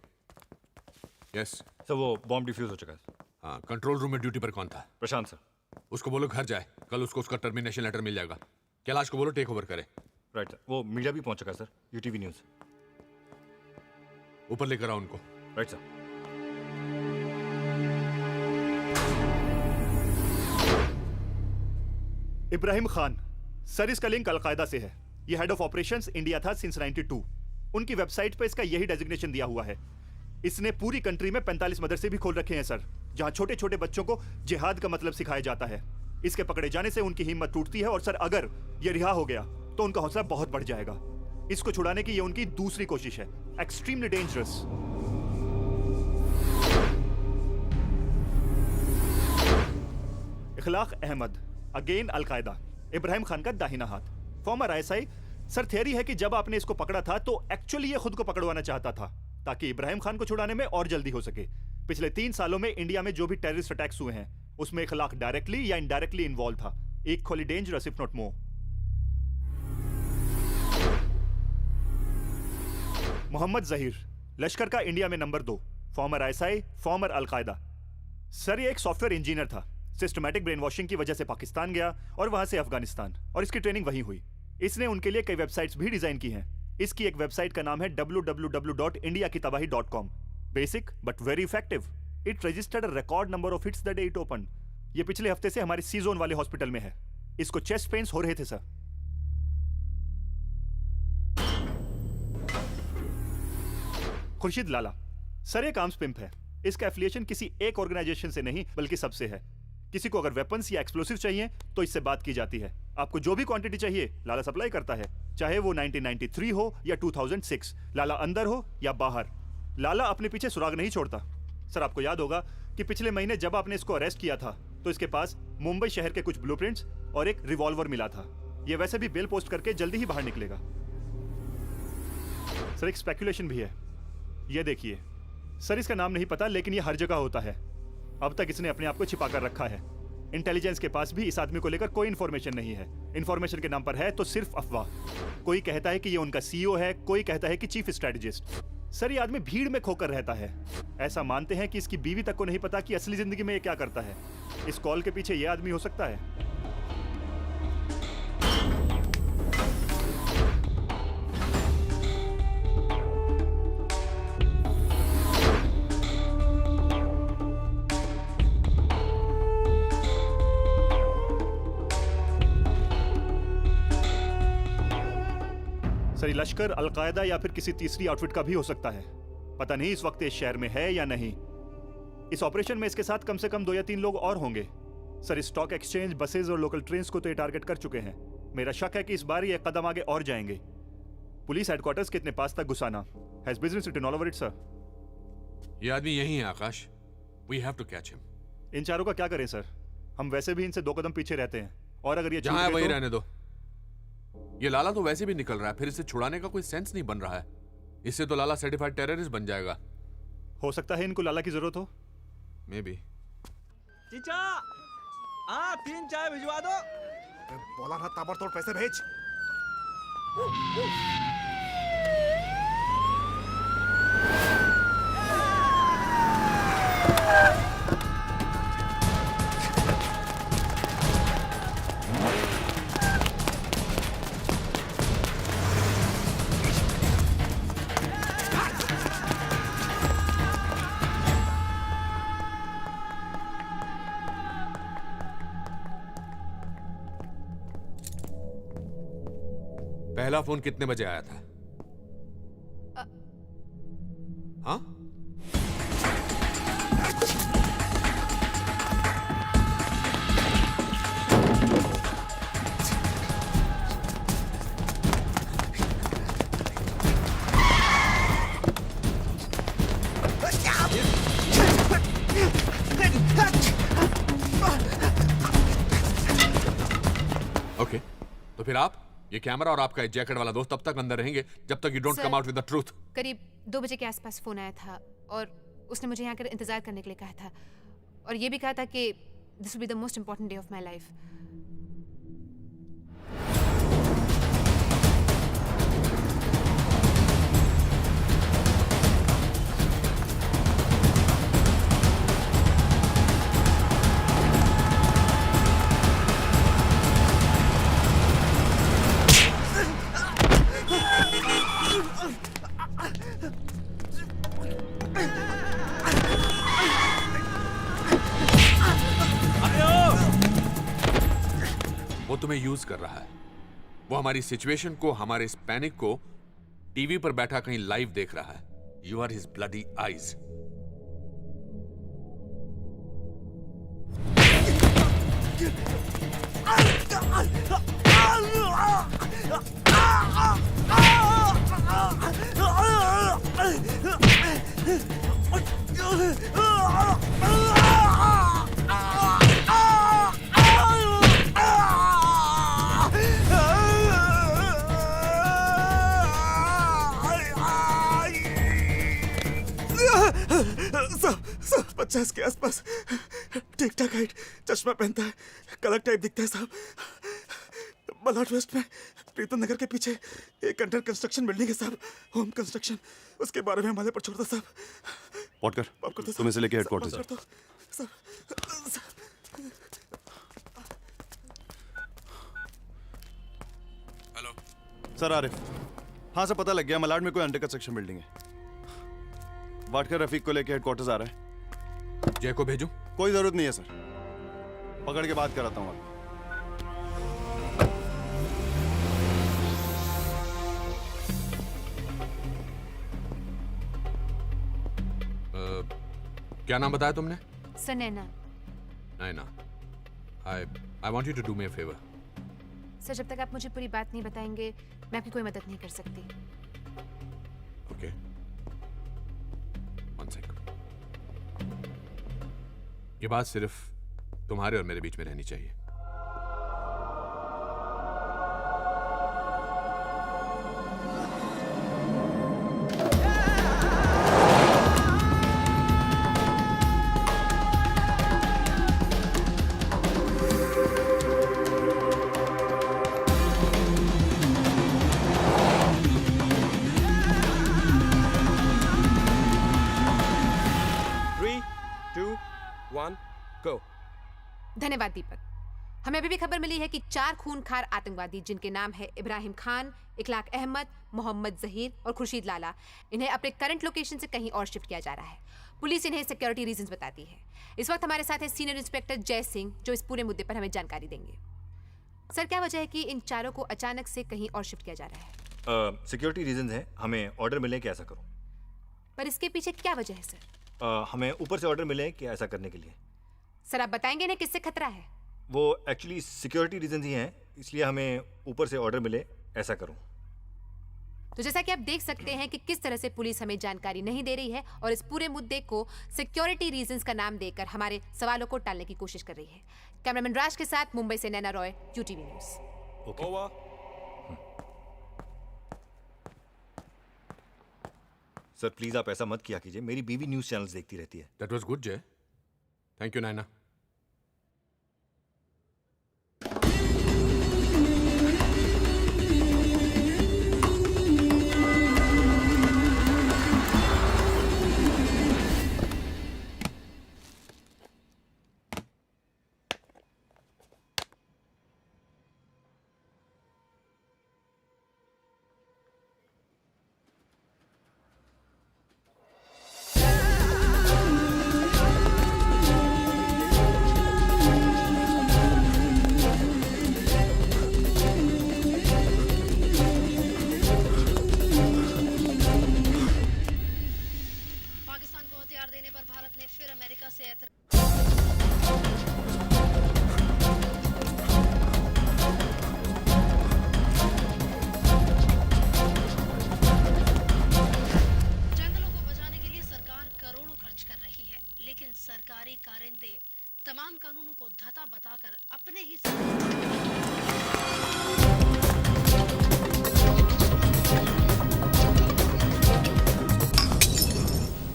यस सर, वो बॉम्ब डिफ्यूज हो चुका है। हाँ, कंट्रोल रूम में ड्यूटी पर कौन था? प्रशांत सर। उसको बोलो घर जाए, कल उसको उसका टर्मिनेशन लेटर मिल जाएगा। कैलाश को बोलो टेक ओवर करे। राइट सर, वो मीडिया भी पहुंच चुका है सर, UTV न्यूज। ऊपर लेकर आओ उनको। Right sir. Ibrahim Khan sir, इसका लिंक अलकायदा से है। ये हेड ऑफ ऑपरेशंस इंडिया था सिंस 92। उनकी वेबसाइट पर इसका यही डेजिग्नेशन दिया हुआ है। इसने पूरी कंट्री में 45 मदरसे भी खोल रखे हैं सर, जहां छोटे छोटे बच्चों को जिहाद का मतलब सिखाया जाता है। इसके पकड़े जाने से उनकी हिम्मत टूटती है और सर अगर ये रिहा हो गया तो उनका हौसला बहुत बढ़ जाएगा। इसको छुड़ाने की ये उनकी दूसरी कोशिश है। Extremely dangerous. Ikhlaq Ahmed, again Al Qaeda, Ibrahim Khan का दाहिना हाथ, फॉर्मर ISI। सर थियरी है कि जब आपने इसको पकड़ा था तो एक्चुअली ये खुद को पकड़वाना चाहता था ताकि इब्राहिम खान को छुड़ाने में और जल्दी हो सके। पिछले 3 सालों में इंडिया में जो भी टेररिस्ट अटैक्स हुए हैं उसमें इखलाक डायरेक्टली या इनडायरेक्टली इन्वॉल्व था। Equally dangerous if not more. Mohammad Zaheer, Lashkar का इंडिया में number 2, former ISI, former Al Qaeda. Sir ये एक सॉफ्टवेयर इंजीनियर था। सिस्टमैटिक ब्रेन वॉशिंग की वजह से पाकिस्तान गया और वहां से अफगानिस्तान, और इसकी ट्रेनिंग वहीं हुई। इसने उनके लिए कई वेबसाइट्स भी डिजाइन की हैं। इसकी एक वेबसाइट का नाम है www.indiakitabahi.com। Basic but very effective. It registered a record number of hits the day it open. ये पिछले हफ्ते से हमारे सी जोन वाले हॉस्पिटल में है। इसको चेस्ट पेन्स हो रहे थे सर। खुर्शीद लाला, सर एक आर्म्स पिंप है। इसका एफिलिएशन किसी एक ऑर्गेनाइजेशन से नहीं बल्कि सबसे है। किसी को अगर वेपन्स या एक्सप्लोसिव चाहिए तो इससे बात की जाती है। आपको जो भी क्वांटिटी चाहिए लाला सप्लाई करता है, चाहे वो 1993 हो या 2006, लाला अंदर हो या बाहर। लाला अपने पीछे सुराग नहीं छोड़ता। सर आपको याद होगा कि पिछले महीने जब आपने इसको अरेस्ट किया था तो इसके पास मुंबई शहर के कुछ ब्लूप्रिंट्स और एक रिवॉल्वर मिला था। ये वैसे भी बेल पोस्ट करके जल्दी ही बाहर निकलेगा। सर एक स्पेकुलेशन भी है, ये देखिए। सर इसका नाम नहीं पता लेकिन ये हर जगह होता है। अब तक इसने अपने आप को छिपा कर रखा है। इंटेलिजेंस के पास भी इस आदमी को लेकर कोई इंफॉर्मेशन नहीं है। इंफॉर्मेशन के नाम पर है तो सिर्फ अफवाह। कोई कहता है कि ये उनका CEO है, कोई कहता है कि चीफ स्ट्रेटजिस्ट। सर ये आदमी भीड़ में खोकर रहता है। ऐसा मानते हैं कि इसकी बीवी तक को नहीं पता कि असली जिंदगी में ये क्या करता है। इस कॉल के पीछे ये आदमी हो सकता है? सर, ये लश्कर, अलकायदा या फिर किसी तीसरी आउटफिट का भी हो सकता है। पता नहीं इस वक्त इस शहर में है या नहीं। इस ऑपरेशन में इसके साथ कम से कम 2 या 3 लोग और होंगे। सर, स्टॉक एक्सचेंज, बसेज और लोकल ट्रेन्स को तो ये टारगेट कर चुके हैं। मेरा शक है कि इस बार ये एक कदम आगे और जाएंगे। पुलिस हेडक्वार्टर्स के इतने पास तक घुसाना has business written all over it sir. ये आदमी यही है Akash. We have to catch him. इन चारों का क्या करें सर? हम वैसे भी इनसे 2 कदम पीछे रहते हैं, और अगर ये जहां है छूट गए वहीं तो- रहने दो। ये लाला तो वैसे भी निकल रहा है, फिर इसे छुड़ाने का कोई सेंस नहीं बन रहा है। इससे तो लाला सर्टिफाइड टेररिस्ट बन जाएगा। हो सकता है इनको लाला की जरूरत हो। May be. चीचा, हाँ 3 चाय भिजवा दो। बोला ना ताबड़तोड़ पैसे भेज। पहला फोन कितने बजे आया था? हाँ? ओके, तो फिर आप, ये कैमरा और आपका जैकेट वाला दोस्त तब तक अंदर रहेंगे जब तक you don't come out with the truth. करीब 2 बजे के आसपास फोन आया था और उसने मुझे यहाँ कर इंतजार करने के लिए कहा था, और ये भी कहा था कि this will be the most important day of my life. वो तुम्हें यूज कर रहा है। वो हमारी सिचुएशन को, हमारे इस पैनिक को टीवी पर बैठा कहीं लाइव देख रहा है। You are his bloody eyes. सब 50 के आसपास, ठीक ठाक हाइट, चश्मा पहनता है, कलर टाइप दिखता है साहब। मलाड वेस्ट में प्रीतम नगर के पीछे एक अंडर कंस्ट्रक्शन बिल्डिंग है साहब, होम कंस्ट्रक्शन। उसके बारे में हमारे पर छोड़ दो साहब। पॉटकर, तुम इसे लेके हेडक्वार्टर साहब। Hello sir, Arif. हाँ सर, पता लग गया, मलाड में कोई अंडर कंस्ट्रक्शन बिल्डिंग है। वाटकर रफीक को लेके हेडक्वार्टर्स आ रहा है। जय को भेजूं? कोई जरूरत नहीं है सर, पकड़ के बात कराता हूँ आप। क्या नाम बताया तुमने? Sunaina. Naina. I want you to do me a favour. Sir, जब तक आप मुझे पूरी बात नहीं बताएंगे मैं आपकी कोई मदद नहीं कर सकती। Okay, one second. ये बात सिर्फ तुम्हारे और मेरे बीच में रहनी चाहिए। Go. धन्यवाद दीपक। हमें अभी भी खबर मिली है कि 4 खूनखार आतंकवादी जिनके नाम है इब्राहिम खान, इखलाक अहमद, मोहम्मद जहीर और खुर्शीद लाला, इन्हें अपने करंट लोकेशन से कहीं और शिफ्ट किया जा रहा है। पुलिस इन्हें सिक्योरिटी रीजंस बताती है। इस वक्त हमारे साथ है सीनियर इंस्पेक्टर जय सिंह, जो इस पूरे मुद्दे पर हमें जानकारी देंगे। सर, क्या वजह है कि इन चारों को अचानक से कहीं और शिफ्ट किया जा रहा है? सिक्योरिटी रीजन है, हमें ऑर्डर मिले कि ऐसा करो। पर इसके पीछे क्या वजह है सर? हमें ऊपर से ऑर्डर मिले कि ऐसा करने के लिए। सर, आप बताएंगे ना किससे खतरा है? वो एक्चुअली सिक्योरिटी रीजन ही हैं, इसलिए हमें ऊपर से ऑर्डर मिले ऐसा करूं। तो जैसा कि आप देख सकते हैं कि किस तरह से पुलिस हमें जानकारी नहीं दे रही है और इस पूरे मुद्दे को सिक्योरिटी रीजंस का नाम देकर हमारे सवालों को टालने की कोशिश कर रही है। कैमरामैन राज के साथ मुंबई से Naina Roy, UTV news. Okay. Sir please आप ऐसा मत किया कीजिए, मेरी बीवी न्यूज चैनल्स देखती रहती है। दैट वाज गुड जय, थैंक यू नैना। सरकारी कारिंदे तमाम कानूनों को धता बताकर अपने ही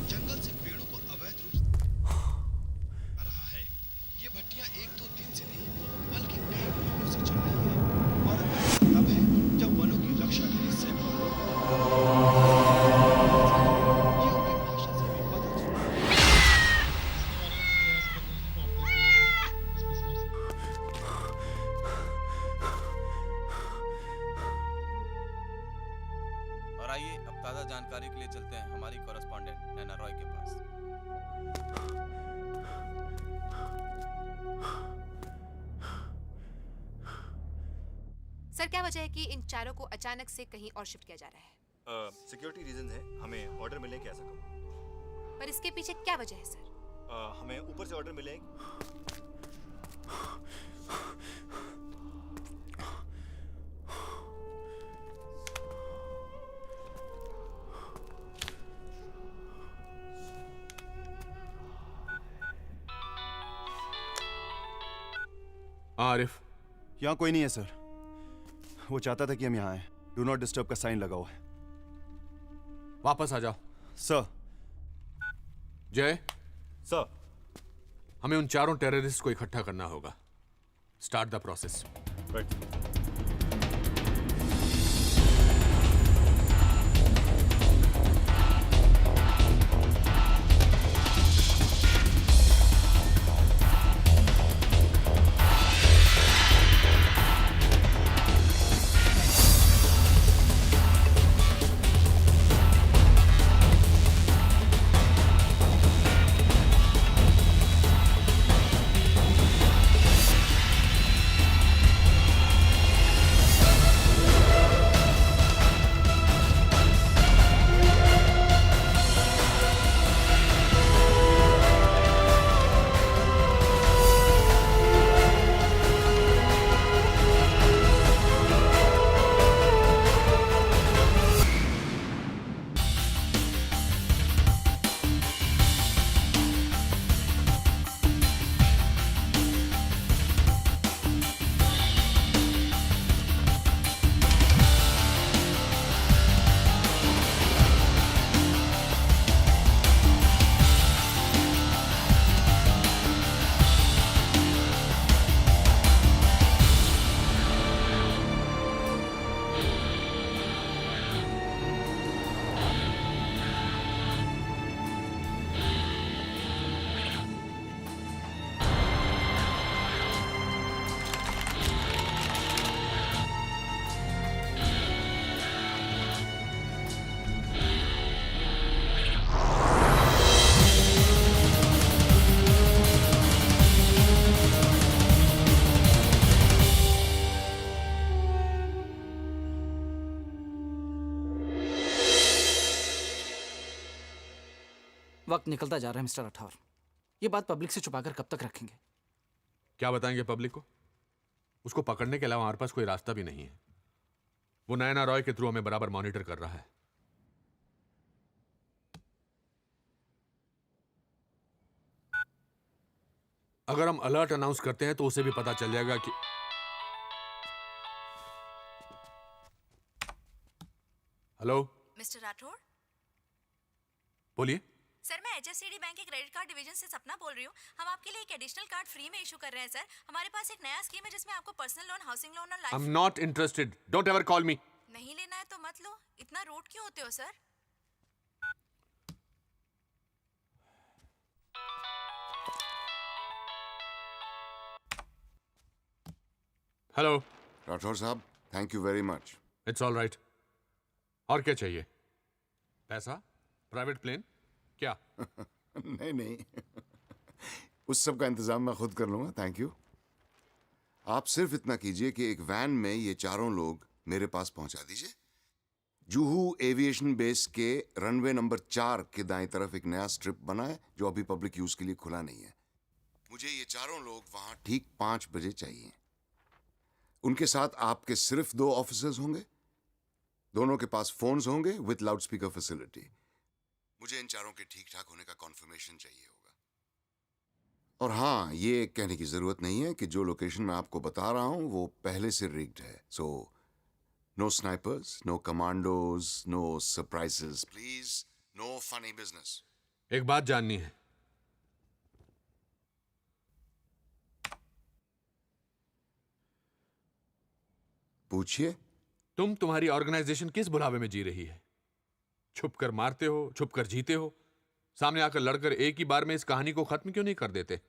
जंगल से पेड़ों को अवैध रूप से रहा है। ये भट्टियां 1-2 दिन से नहीं बल्कि कई महीनों से चल रही है और अब है जब वनों की रक्षा के लिए और आइए अब ताज़ा जानकारी के लिए चलते हैं हमारी कॉरेस्पॉन्डेंट नैना रॉय के पास। सर, क्या वजह है कि इन चारों को अचानक से कहीं और शिफ्ट किया जा रहा है? सिक्योरिटी रीजन है, हमें ऑर्डर मिले कि ऐसा करो। पर इसके पीछे क्या वजह है सर? हमें ऊपर से ऑर्डर मिले। आरिफ, यहाँ कोई नहीं है सर। वो चाहता था कि हम यहाँ आए। डू नॉट डिस्टर्ब का साइन लगा हुआ है। वापस आ जाओ। सर। जय सर, हमें उन चारों टेररिस्ट को इकट्ठा करना होगा। Start the process. वक्त निकलता जा रहा है मिस्टर राठौर। ये बात पब्लिक से छुपाकर कब तक रखेंगे? क्या बताएंगे पब्लिक को? उसको पकड़ने के अलावा हमारे पास कोई रास्ता भी नहीं है। वो नयना रॉय के थ्रू हमें बराबर मॉनिटर कर रहा है। अगर हम अलर्ट अनाउंस करते हैं तो उसे भी पता चल जाएगा कि हेलो मिस्टर राठौर, बोलिए। सर मैं HSCD बैंक के क्रेडिट कार्ड डिवीजन से सपना बोल रही हूँ। हम आपके लिए एक एडिशनल कार्ड फ्री में इशू कर रहे हैं सर। हमारे पास एक नया स्कीम है जिसमें आपको पर्सनल लोन, हाउसिंग लोन और I am life. Not interested, don't ever call मी। नहीं लेना है तो मत लो। इतना रूड क्यों होते हो सर? हेलो राठौर साहब, thank you very much. It's all right. और क्या चाहिए? पैसा? Private plane? क्या? नहीं नहीं, उस सब का इंतजाम मैं खुद कर लूंगा, थैंक यू। आप सिर्फ इतना कीजिए कि एक वैन में ये चारों लोग मेरे पास पहुंचा दीजिए। जुहू एविएशन बेस के रनवे नंबर 4 के दाएं तरफ एक नया स्ट्रिप बना है जो अभी पब्लिक यूज के लिए खुला नहीं है। मुझे ये चारों लोग वहां ठीक 5 बजे चाहिए। उनके साथ आपके सिर्फ 2 ऑफिसर्स होंगे, दोनों के पास फोन्स होंगे विद लाउडस्पीकर फैसिलिटी। मुझे इन चारों के ठीक ठाक होने का कॉन्फर्मेशन चाहिए होगा। और हाँ, ये कहने की जरूरत नहीं है कि जो लोकेशन मैं आपको बता रहा हूं वो पहले से रिग्ड है। So no snipers, no commandos, no surprises, please, no funny business. एक बात जाननी है। पूछिए। तुम्हारी ऑर्गेनाइजेशन किस बुलावे में जी रही है? छुप कर मारते हो, छुप कर जीते हो, सामने आकर लड़कर एक ही बार में इस कहानी को खत्म क्यों नहीं कर देते?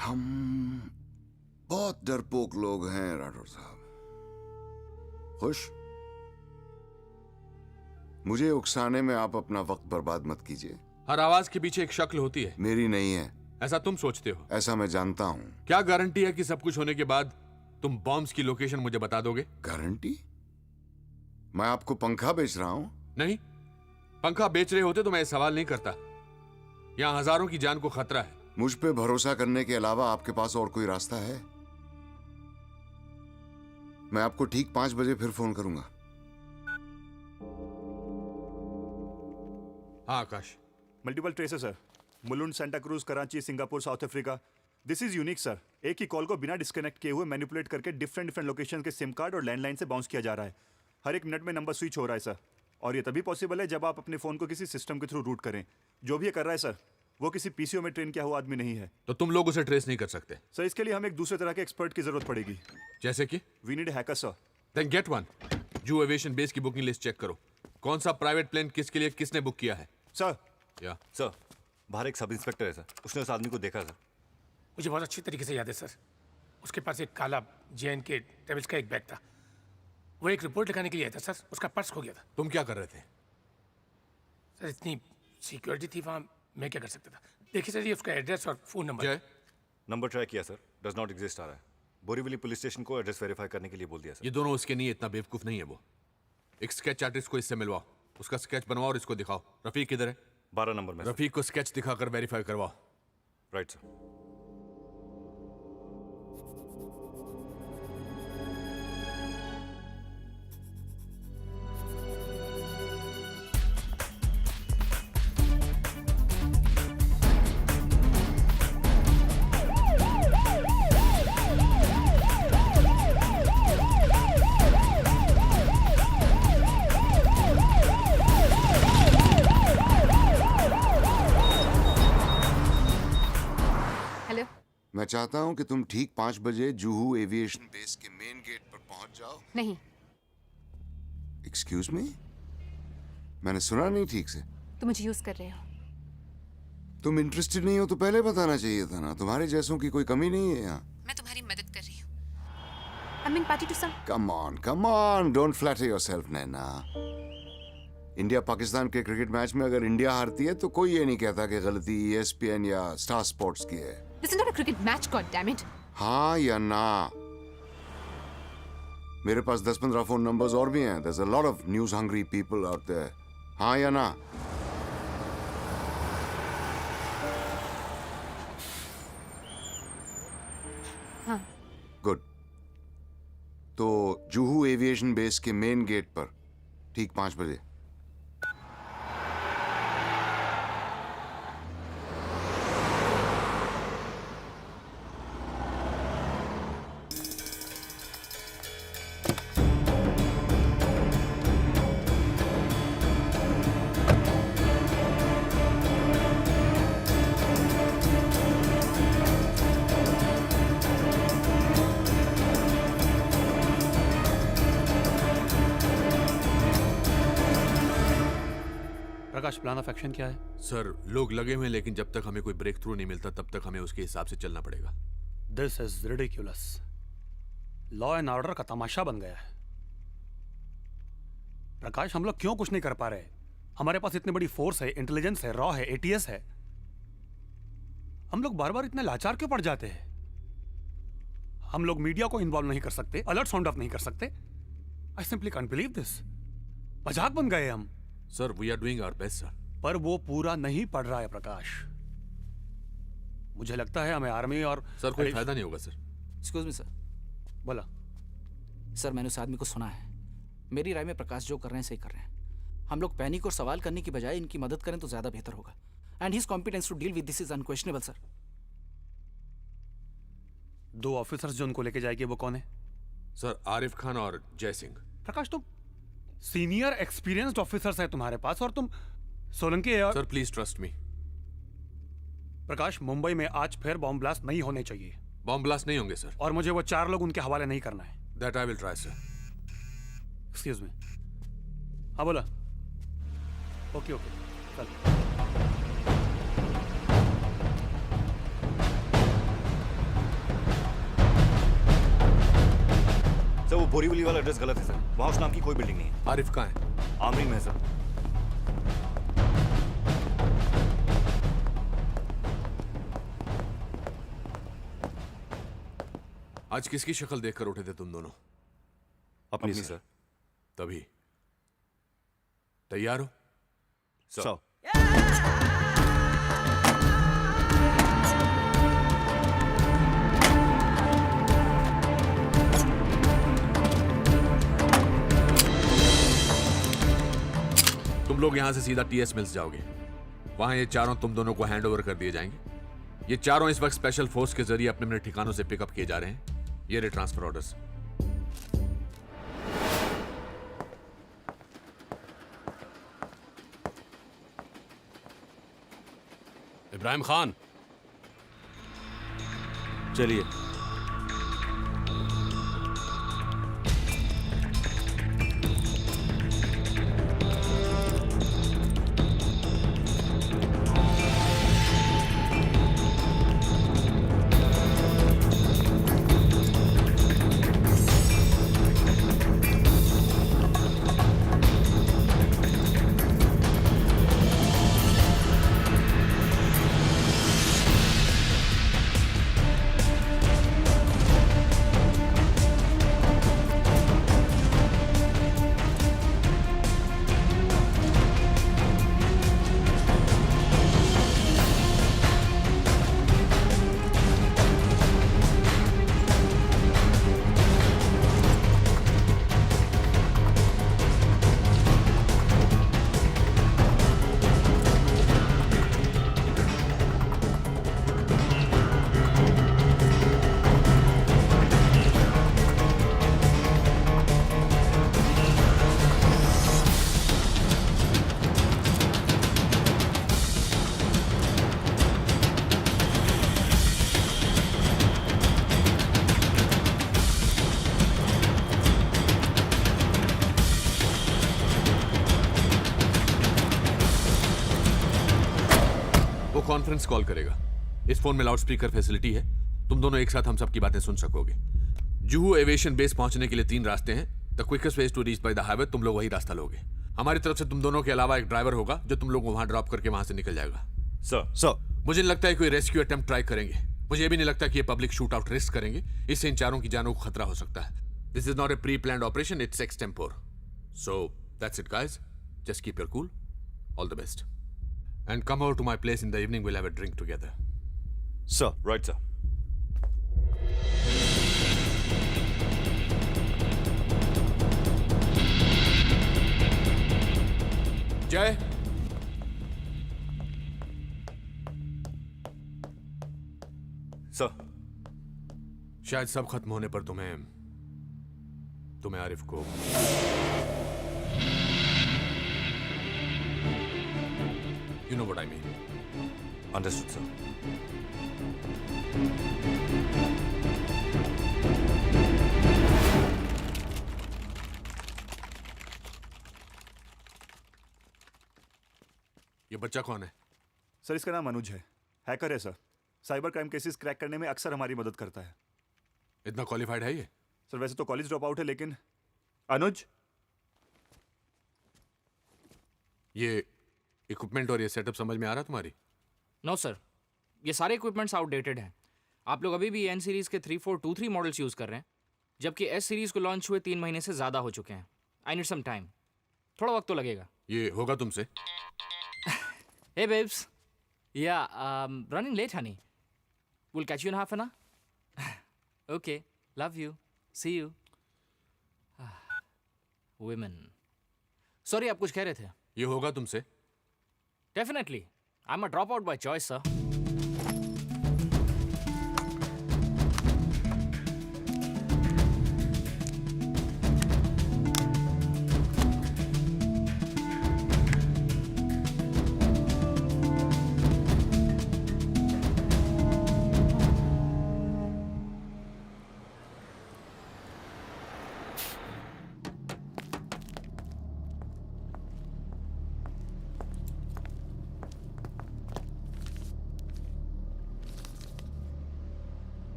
हम बहुत डरपोक लोग हैं राठौर साहब। खुश? मुझे उकसाने में आप अपना वक्त बर्बाद मत कीजिए। हर आवाज के पीछे एक शक्ल होती है। मेरी नहीं है। ऐसा तुम सोचते हो? ऐसा मैं जानता हूं। क्या गारंटी है कि सब कुछ होने के बाद तुम बॉम्ब्स की लोकेशन मुझे बता दोगे? गारंटी? मैं आपको पंखा बेच रहा हूं? नहीं, पंखा बेच रहे होते तो मैं सवाल नहीं करता। यहां हजारों की जान को खतरा है। मुझ पे भरोसा करने के अलावा आपके पास और कोई रास्ता है? मैं आपको ठीक 5 बजे फिर फोन करूंगा। हाँ Akash. Multiple traces sir. Mulund, Santacruz, Karachi, Singapore, South Africa. This is unique sir. एक ही कॉल को बिना डिस्कनेक्ट किए हुए मैनिपुलेट करके डिफरेंट लोकेशन के सिम कार्ड और लैंडलाइन से बाउंस किया जा रहा है। हर एक मिनट में नंबर स्विच हो रहा है सर। और ये तभी पॉसिबल है जब आप अपने फोन को किसी सिस्टम के थ्रू रूट करें। जो भी ये कर रहा है सर, वो किसी पीसीओ में ट्रेन किया हुआ आदमी नहीं है। तो तुम लोग उसे ट्रेस नहीं कर सकते? सर इसके लिए हमें एक दूसरे तरह के एक्सपर्ट की जरूरत पड़ेगी। जैसे कि? We need hacker sir. Then get one. जू एविएशन बेस की बुकिंग लिस्ट चेक करो। कौन सा प्राइवेट प्लेन किसके लिए किसने बुक किया है? सर। या सर, बाहर एक सब इंस्पेक्टर है सर, उसने उस आदमी को देखा सर। मुझे बहुत अच्छी तरीके से याद है सर। उसके पास एक काला JN के टेबल्स का एक बैग था। वो एक रिपोर्ट लिखाने के लिए आया था सर। उसका पर्स खो गया था। तुम क्या कर रहे थे? सर इतनी सिक्योरिटी थी वहाँ, मैं क्या कर सकता था? देखिए सर, ये उसका एड्रेस और फोन नंबर। नंबर ट्राई किया सर, डज नॉट एग्जिस्ट आ रहा है। बोरीवली पुलिस स्टेशन को एड्रेस वेरीफाई करने के लिए बोल दिया सर। ये दोनों उसके नहीं, इतना बेवकूफ नहीं है वो। एक स्केच आर्टिस्ट को इससे मिलवाओ, उसका स्केच बनवाओ और इसको दिखाओ। रफीक किधर है? 12 नंबर में। रफीक को स्केच दिखाकर वेरीफाई करवाओ। Right sir. मैं चाहता हूं कि तुम ठीक 5 बजे जुहू एविएशन बेस के मेन गेट पर पहुंच जाओ। नहीं। Excuse me? मैंने सुना नहीं ठीक से। तुम मुझे यूज कर रहे हो। तुम इंटरेस्टेड नहीं हो तो पहले बताना चाहिए था ना। तुम्हारे जैसों की कोई कमी नहीं है यहाँ। मैं तुम्हारी मदद कर रही हूँ। I'm in party to some. Come on, don't flatter yourself, Naina. India Pakistan के क्रिकेट मैच में अगर इंडिया हारती है तो कोई ये नहीं कहता कि गलती ESPN या स्टार स्पोर्ट्स की है। This is not a cricket match, goddammit. हाँ या ना? मेरे पास 10-15 फोन नंबर्स और भी हैं। There's a lot of news hungry people out there. हाँ या ना? हाँ। गुड। तो जुहू एविएशन बेस के मेन गेट पर ठीक 5 बजे। प्रकाश, प्लान ऑफ एक्शन क्या है? सर, लोग लगे हुए हैं, लेकिन जब तक हमें कोई ब्रेक थ्रू नहीं मिलता तब तक हमें उसके हिसाब से चलना पड़ेगा। This is ridiculous. Law and order का तमाशा बन गया है। प्रकाश, हम लोग क्यों कुछ नहीं कर पा रहे? हमारे पास इतनी बड़ी फोर्स है, इंटेलिजेंस है, रॉ है, एटीएस है। हम लोग बार बार इतने लाचार क्यों पड़ जाते हैं? हम लोग मीडिया को इन्वॉल्व नहीं कर सकते, अलर्ट साउंड ऑफ नहीं कर सकते। I simply can't believe this. मजाक बन गए हम। Sir, we are doing our best sir. पर वो पूरा नहीं पड़ रहा है प्रकाश। मुझे लगता है हमें आर्मी और सर कोई फायदा नहीं होगा सर। Excuse me sir. बोला सर, मैंने उस आदमी को सुना है। मेरी राय में प्रकाश जो कर रहे हैं सही कर रहे हैं। हम लोग पैनिक और सवाल करने की बजाय इनकी मदद करें तो ज्यादा बेहतर होगा। And his competence to deal with this is unquestionable sir. 2 officers जो उनको लेके जाएंगे वो कौन है? सर, आरिफ खान और जय सिंह। प्रकाश, तुम सीनियर एक्सपीरियंस्ड ऑफिसर्स है तुम्हारे पास और तुम सोलंकी और... सर प्लीज ट्रस्ट मी। प्रकाश, मुंबई में आज फिर बॉम्ब ब्लास्ट नहीं होने चाहिए। बॉम्ब ब्लास्ट नहीं होंगे सर। और मुझे वो 4 लोग उनके हवाले नहीं करना है। That I will try sir. Excuse me. हाँ बोला। ओके ओके चल। सर, वो बोरीवली वाला एड्रेस गलत है सर। वहां उस नाम की कोई बिल्डिंग नहीं है। आरिफ कहाँ है? आमरी में है सर। आज किसकी शक्ल देखकर उठे थे तुम दोनों? अपनी सर। तभी तैयार हो? सर। तुम लोग यहां से सीधा टीएस मिल्स जाओगे। वहां ये चारों तुम दोनों को हैंड ओवर कर दिए जाएंगे। ये चारों इस वक्त स्पेशल फोर्स के जरिए अपने अपने ठिकानों से पिकअप किए जा रहे हैं। ये रहे ट्रांसफर ऑर्डर्स। इब्राहिम खान, चलिए। कॉन्फ्रेंस कॉल करेगा। इस फोन में लाउड स्पीकर फैसिलिटी है। तुम दोनों एक साथ हम सब की बातें सुन सकोगे। जुहू एविएशन बेस पहुंचने के लिए 3 रास्ते हैं। The quickest way to reach by the highway. तुम लोग वही रास्ता लोगे। हमारी तरफ से तुम दोनों के अलावा एक ड्राइवर होगा जो तुम लोग को वहां ड्रॉप करके वहां से निकल जाएगा। सर मुझे नहीं लगता है कोई रेस्क्यू अटेम्प्ट ट्राई करेंगे। मुझे ये भी नहीं लगता कि ये पब्लिक शूट आउट रिस्क करेंगे। इससे इन चारों की जानों को खतरा हो सकता है। This is not a pre planned operation, it's extempore. So that's it guys, just keep your cool All the best. And come over to my place in the evening. We'll have a drink together. Sir. Right, sir. जय, sir, शायद सब खत्म होने पर तुम्हें आरिफ को You know what I mean. Understood, sir. ये बच्चा कौन है? सर इसका नाम अनुज है, हैकर है sir. Cyber crime cases crack करने में अक्सर हमारी मदद करता है। इतना क्वालिफाइड है ये? सर वैसे तो कॉलेज ड्रॉप आउट है, लेकिन अनुज, ये इक्विपमेंट और ये सेटअप समझ में आ रहा तुम्हारी? नो सर, ये सारे इक्विपमेंट्स आउटडेटेड हैं। आप लोग अभी भी एन सीरीज़ के 3423 मॉडल्स यूज़ कर रहे हैं, जबकि एस सीरीज़ को लॉन्च हुए 3 महीने से ज़्यादा हो चुके हैं। आई नीड सम टाइम, थोड़ा वक्त तो लगेगा। ये होगा तुमसे? Hey babes, yeah, running late, honey. We'll catch you in half an hour. Okay, love you. See you. Women. Sorry, आप कुछ कह रहे थे? ये होगा तुमसे? Definitely. I'm a dropout by choice, sir.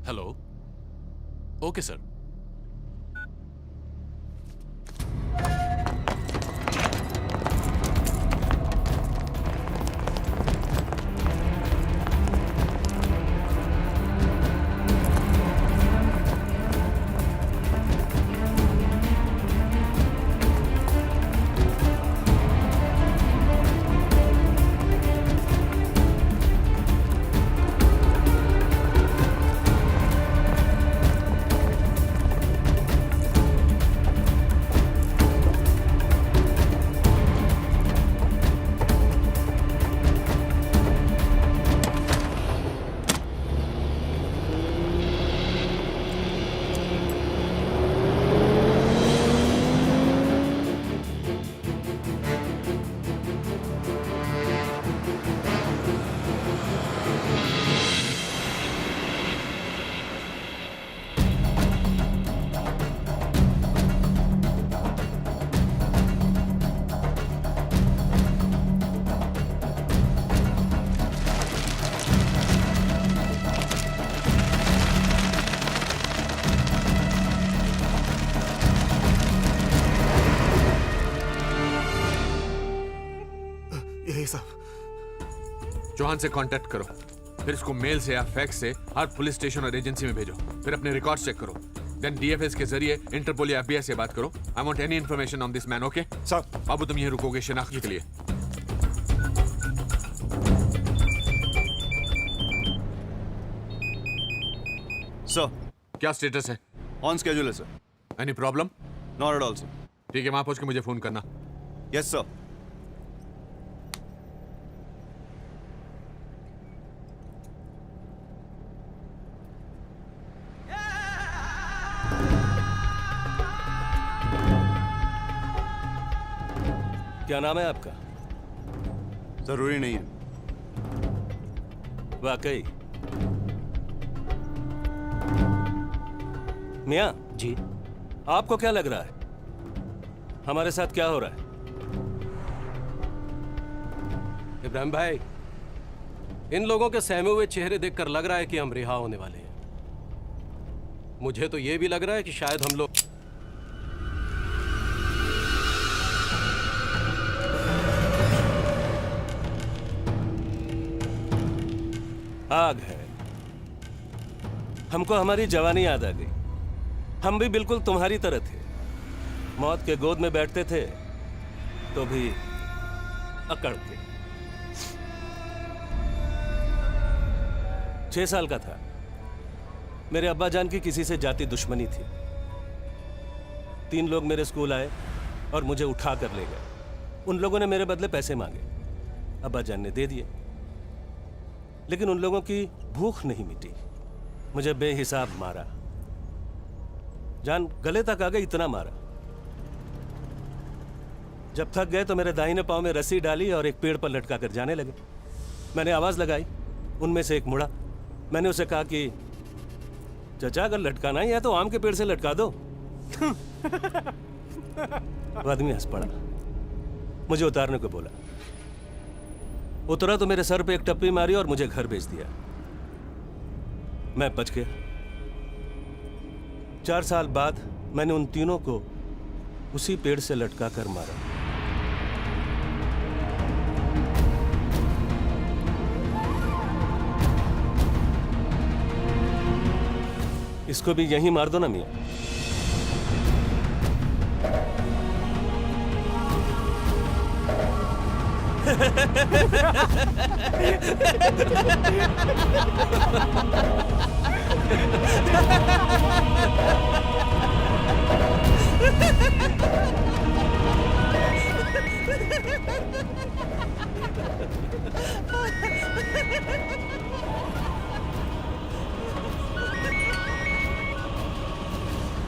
Hello. Okay sir. Chauhan से कांटेक्ट करो, फिर इसको मेल से या फैक्स से हर पुलिस स्टेशन और एजेंसी में भेजो, फिर अपने रिकॉर्ड्स चेक करो, देन डीएफएस के जरिए इंटरपोल या एफबीआई से बात करो। I want any information on this man. Okay sir. बाबू तुम यहीं रुकोगे शिनाख्त के लिए? सर। क्या स्टेटस है? ऑन स्केड्यूल है sir. Any problem? Not at all sir. ठीक है, वहां पहुंच के मुझे फोन करना। Yes sir. क्या नाम है आपका? जरूरी नहीं है। वाकई? मियां जी, आपको क्या लग रहा है हमारे साथ क्या हो रहा है? इब्राहिम भाई, इन लोगों के सहमे हुए चेहरे देखकर लग रहा है कि हम रिहा होने वाले हैं। मुझे तो यह भी लग रहा है कि शायद हम लोग आग है। हमको हमारी जवानी याद आ गई। हम भी बिल्कुल तुम्हारी तरह थे, मौत के गोद में बैठते थे तो भी अकड़ के। 6 साल का था, मेरे अब्बा जान की किसी से जाति दुश्मनी थी। 3 लोग मेरे स्कूल आए और मुझे उठा कर ले गए। उन लोगों ने मेरे बदले पैसे मांगे, अब्बा जान ने दे दिए, लेकिन उन लोगों की भूख नहीं मिटी, मुझे बेहिसाब मारा। जान गले तक आ गई, इतना मारा। जब थक गए तो मेरे दाहिने पांव में रस्सी डाली और एक पेड़ पर लटका कर जाने लगे। मैंने आवाज लगाई, उनमें से एक मुड़ा। मैंने उसे कहा कि चचा अगर लटकाना ही है तो आम के पेड़ से लटका दो। वो आदमी हंस पड़ा, मुझे उतारने को बोला। उतरा तो मेरे सर पे एक टप्पी मारी और मुझे घर भेज दिया। मैं बच गया। 4 साल बाद मैंने उन तीनों को उसी पेड़ से लटका कर मारा। इसको भी यहीं मार दो ना मियां।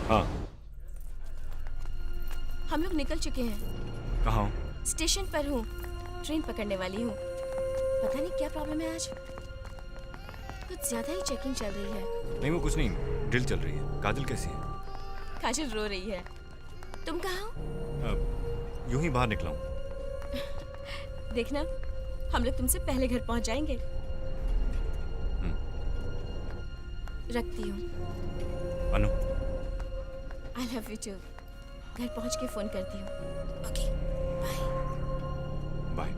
हाँ, हम लोग निकल चुके हैं। कहाँ हो? स्टेशन पर हूँ, ट्रेन पकड़ने वाली हूँ। पता नहीं क्या प्रॉब्लम है आज, कुछ ज्यादा ही चेकिंग चल रही है। नहीं वो कुछ नहीं, ड्रिल चल रही है। काजल कैसी है? काजल रो रही है। तुम कहाँ हो? यूं ही बाहर निकला हूँ। देखना, हम लोग तुमसे पहले घर पहुंच जाएंगे। रखती हूँ। Anu, I love you too. घर पहुंच के फोन करती हूँ। Okay, bye. बाय।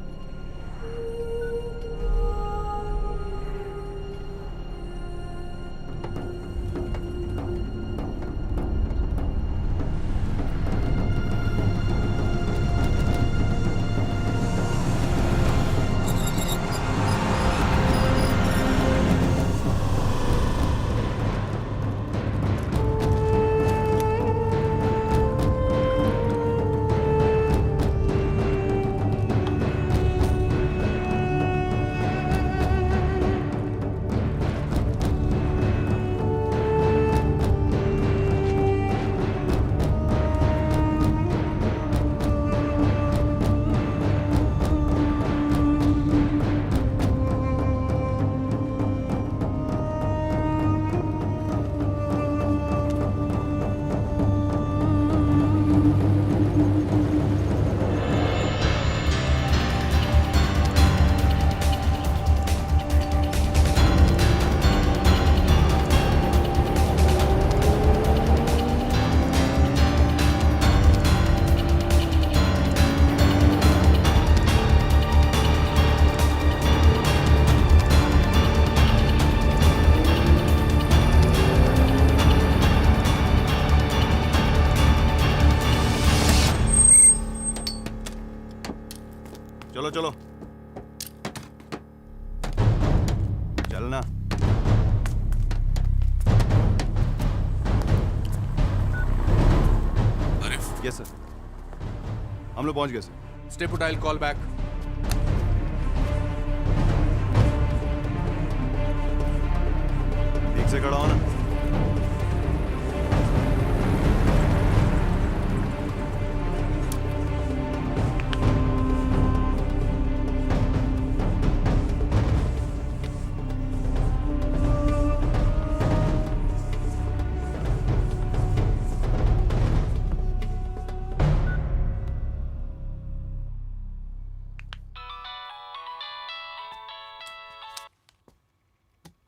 चलो चलो चलना। आरिफ, यस सर, हम लोग पहुंच गए sir. Stay put, I call back. ठीक से खड़ा हो ना।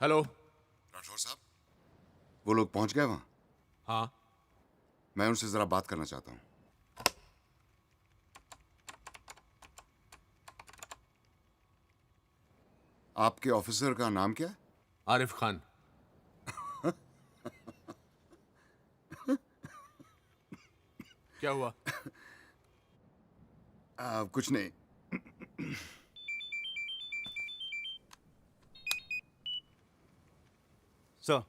हेलो राठौर साहब, वो लोग पहुंच गए वहां? हाँ, मैं उनसे जरा बात करना चाहता हूं। आपके ऑफिसर का नाम क्या है? आरिफ खान। क्या हुआ? कुछ नहीं। Sir,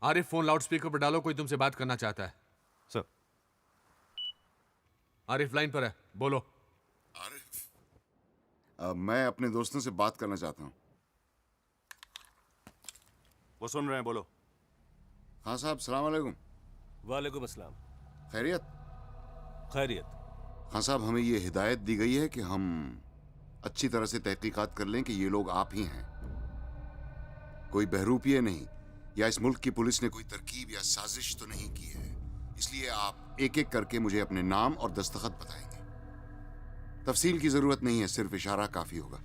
Arif phone loud speaker पर डालो, कोई तुमसे बात करना चाहता है। सर। आरिफ लाइन पर है, बोलो। मैं अपने दोस्तों से बात करना चाहता हूँ। वो सुन रहे हैं, बोलो। हाँ साहब, सलाम अलैकुम। वालेकुम अस्सलाम। खैरियत? खैरियत। हाँ साहब, हमें ये हिदायत दी गई है कि हम अच्छी तरह से तहकीकात कर लें कि ये लोग आप ही हैं, कोई बहरूपिये नहीं, या इस मुल्क की पुलिस ने कोई तरकीब या साजिश तो नहीं की है। इसलिए आप एक एक करके मुझे अपने नाम और दस्तखत बताएंगे। तफसील की जरूरत नहीं है, सिर्फ इशारा काफी होगा।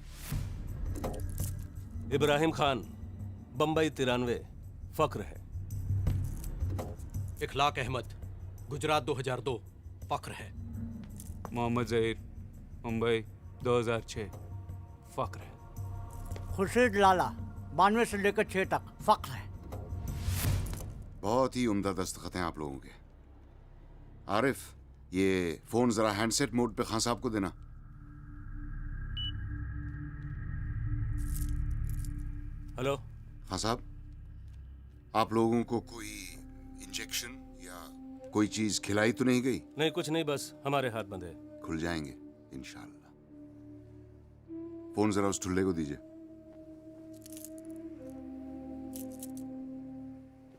इब्राहिम खान, बम्बई 93, फक्र है। इखलाक अहमद, गुजरात 2002, फक्र है। मोहम्मद जहीर, मुंबई 2006, फक्र है। खुर्शीद लाला, 92 से लेकर 6 तक, फक्र है। बहुत ही उम्दा दस्तखत हैं आप लोगों के। आरिफ, ये फोन जरा हैंडसेट मोड पे खान साहब को देना। हेलो खान साहब, आप लोगों को कोई इंजेक्शन या कोई चीज खिलाई तो नहीं गई? नहीं, कुछ नहीं, बस हमारे हाथ बंधे। खुल जाएंगे इंशाल्लाह। फोन जरा उस ठुल्ले को दीजिए।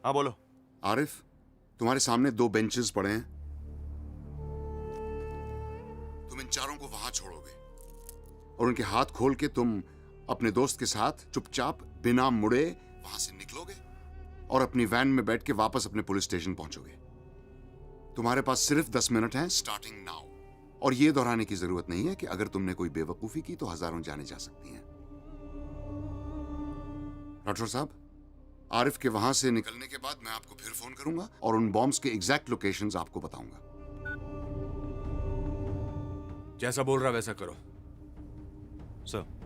हाँ बोलो। आरिफ, तुम्हारे सामने 2 बेंचेस पड़े हैं, तुम इन चारों को वहां छोड़ोगे और उनके हाथ खोल के तुम अपने दोस्त के साथ चुपचाप बिना मुड़े वहां से निकलोगे और अपनी वैन में बैठ के वापस अपने पुलिस स्टेशन पहुंचोगे। तुम्हारे पास सिर्फ 10 मिनट हैं, स्टार्टिंग नाउ। और यह दोहराने की जरूरत नहीं है कि अगर तुमने कोई बेवकूफी की तो हजारों जाने जा सकती हैं। राठौर साहब, आरिफ के वहां से निकलने के बाद मैं आपको फिर फोन करूंगा और उन बॉम्ब्स के एग्जैक्ट लोकेशंस आपको बताऊंगा। जैसा बोल रहा वैसा करो। सर।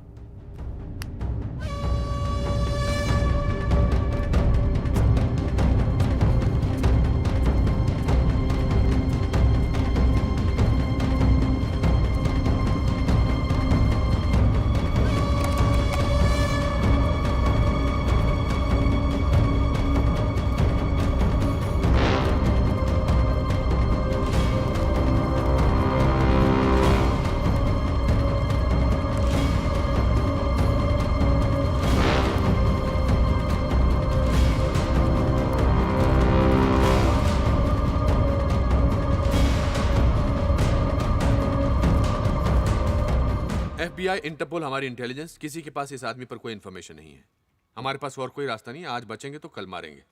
FBI, इंटरपोल, हमारी इंटेलिजेंस, किसी के पास इस आदमी पर कोई इंफॉर्मेशन नहीं है। हमारे पास और कोई रास्ता नहीं है। आज बचेंगे तो कल मारेंगे।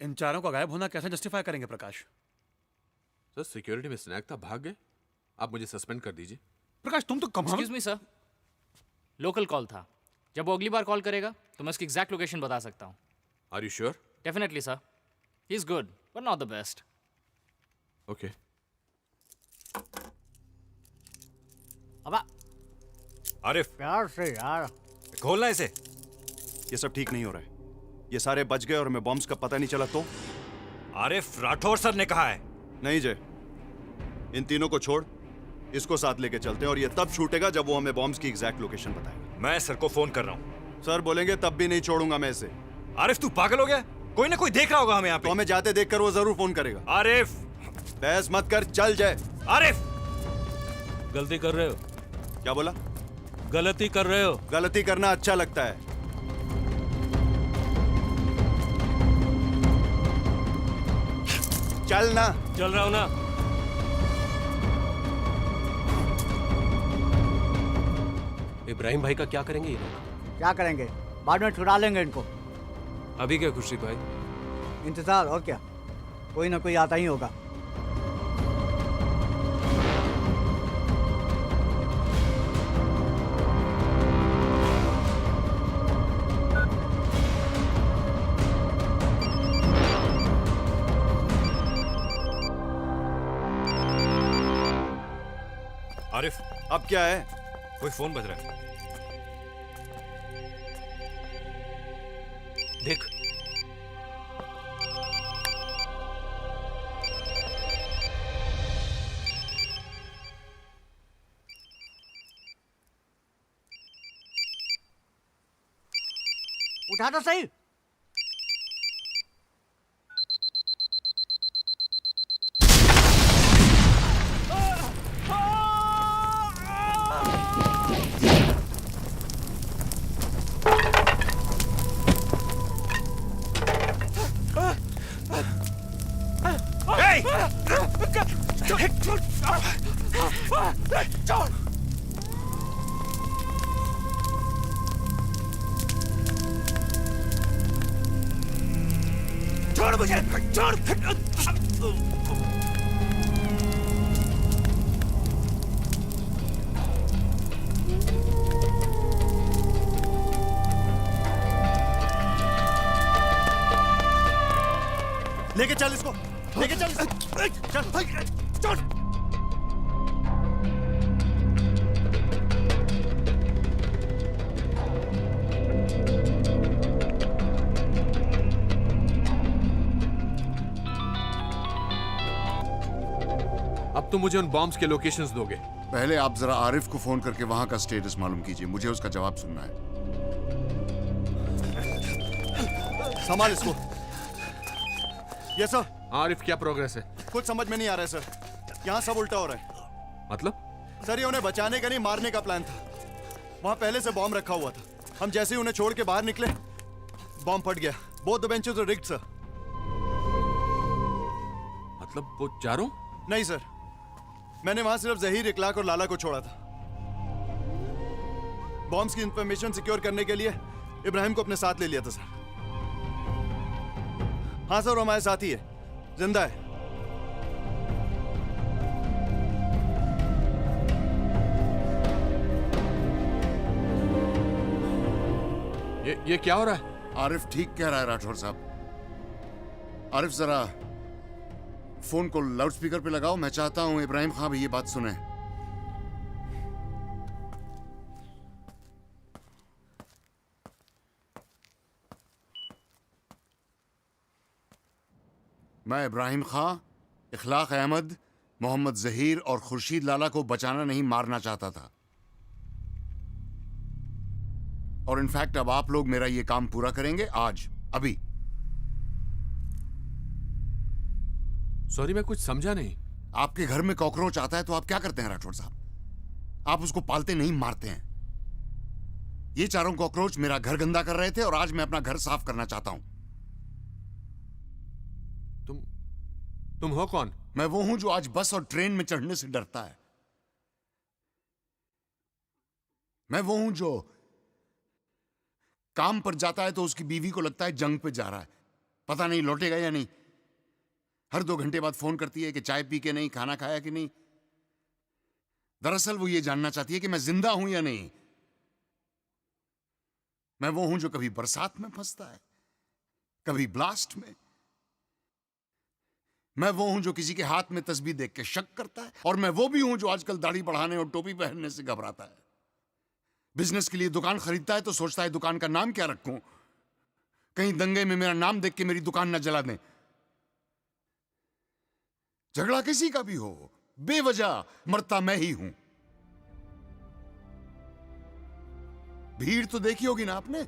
इन चारों का गायब होना कैसे जस्टिफाई करेंगे प्रकाश? सर, सिक्योरिटी में स्नैक था, भाग गए। आप मुझे सस्पेंड कर दीजिए। प्रकाश, तुम तो कम। Excuse me sir, local call था। जब वो अगली बार कॉल करेगा तो मैं उसकी एग्जैक्ट लोकेशन बता सकता हूँ। Are you sure? Definitely sir, he is good but not the best. Okay. अबा आरिफ, प्यार से यार खोलना इसे। ये सब ठीक नहीं हो रहा है। ये सारे बच गए और हमें बॉम्ब्स का पता नहीं चला तो? आरिफ, राठौर सर ने कहा है। नहीं जय, इन तीनों को छोड़, इसको साथ लेके चलते हैं और ये तब छूटेगा जब वो हमें बॉम्ब्स की एग्जैक्ट लोकेशन बताएगा। मैं सर को फोन कर रहा हूँ। सर बोलेंगे तब भी नहीं छोड़ूंगा मैं इसे। आरिफ, तू पागल हो गया? कोई ना कोई देख रहा होगा हमें यहाँ पे। तो हमें जाते देखकर वो जरूर फोन करेगा। आरिफ, बहस मत कर, चल जय। आरिफ, गलती कर रहे हो। क्या बोला? गलती कर रहे हो। गलती करना अच्छा लगता है। चल ना। चल रहा हूं ना। इब्राहिम भाई का क्या करेंगे ये लोग? क्या करेंगे, बाद में छुड़ा लेंगे इनको। अभी क्या खुर्शीद भाई? इंतजार, और क्या, कोई ना कोई आता ही होगा। आरिफ, अब क्या है? कोई फोन बज रहा है। देख। उठा तो सही। छोड़ मुझे, छोड़। लेके चल इसको, लेके चल इसको। चल, चल। अब तो मुझे उन बॉम्ब्स के लोकेशंस दोगे। पहले आप जरा आरिफ को फोन करके वहां का स्टेटस मालूम कीजिए, मुझे उसका जवाब सुनना है। संभाल इसको। Yes sir. आरिफ, क्या प्रोग्रेस है? कुछ समझ में नहीं आ रहा है सर, यहाँ सब उल्टा हो रहा है। मतलब? सर ये उन्हें बचाने का नहीं, मारने का प्लान था। वहाँ पहले से बॉम्ब रखा हुआ था। हम जैसे ही उन्हें छोड़ के बाहर निकले, बॉम्ब फट गया। Both the benches were rigged sir. मतलब वो चारों? नहीं सर, मैंने वहां सिर्फ जहीर, इखलाक और लाला को छोड़ा था। बॉम्ब्स की इंफॉर्मेशन सिक्योर करने के लिए इब्राहिम को अपने साथ ले लिया था सर। हाँ सर, वो हमारे साथ ही है, जिंदा है। ये क्या हो रहा है? आरिफ ठीक कह रहा है राठौर साहब। आरिफ जरा फोन को लाउडस्पीकर पे लगाओ, मैं चाहता हूं इब्राहिम खां भी ये बात सुने। मैं इब्राहिम खां, इखलाक अहमद, मोहम्मद जहीर और खुर्शीद लाला को बचाना नहीं, मारना चाहता था। और इनफैक्ट अब आप लोग मेरा ये काम पूरा करेंगे आज, अभी। सॉरी, मैं कुछ समझा नहीं। आपके घर में कॉकरोच आता है तो आप क्या करते हैं राठौर साहब? आप उसको पालते नहीं, मारते हैं। ये चारों कॉकरोच मेरा घर गंदा कर रहे थे और आज मैं अपना घर साफ करना चाहता हूं। तुम हो कौन? मैं वो हूं जो आज बस और ट्रेन में चढ़ने से डरता है। मैं वो हूं जो काम पर जाता है तो उसकी बीवी को लगता है जंग पे जा रहा है, पता नहीं लौटेगा या नहीं। हर 2 घंटे बाद फोन करती है कि चाय पी के नहीं, खाना खाया कि नहीं। दरअसल वो ये जानना चाहती है कि मैं जिंदा हूं या नहीं। मैं वो हूं जो कभी बरसात में फंसता है, कभी ब्लास्ट में। मैं वो हूं जो किसी के हाथ में तस्बीह देख के शक करता है, और मैं वो भी हूं जो आजकल दाढ़ी बढ़ाने और टोपी पहनने से घबराता है। बिजनेस के लिए दुकान खरीदता है तो सोचता है दुकान का नाम क्या रखूं, कहीं दंगे में मेरा नाम देख के मेरी दुकान न जला दें। झगड़ा किसी का भी हो, बेवजह मरता मैं ही हूं। भीड़ तो देखी होगी ना आपने,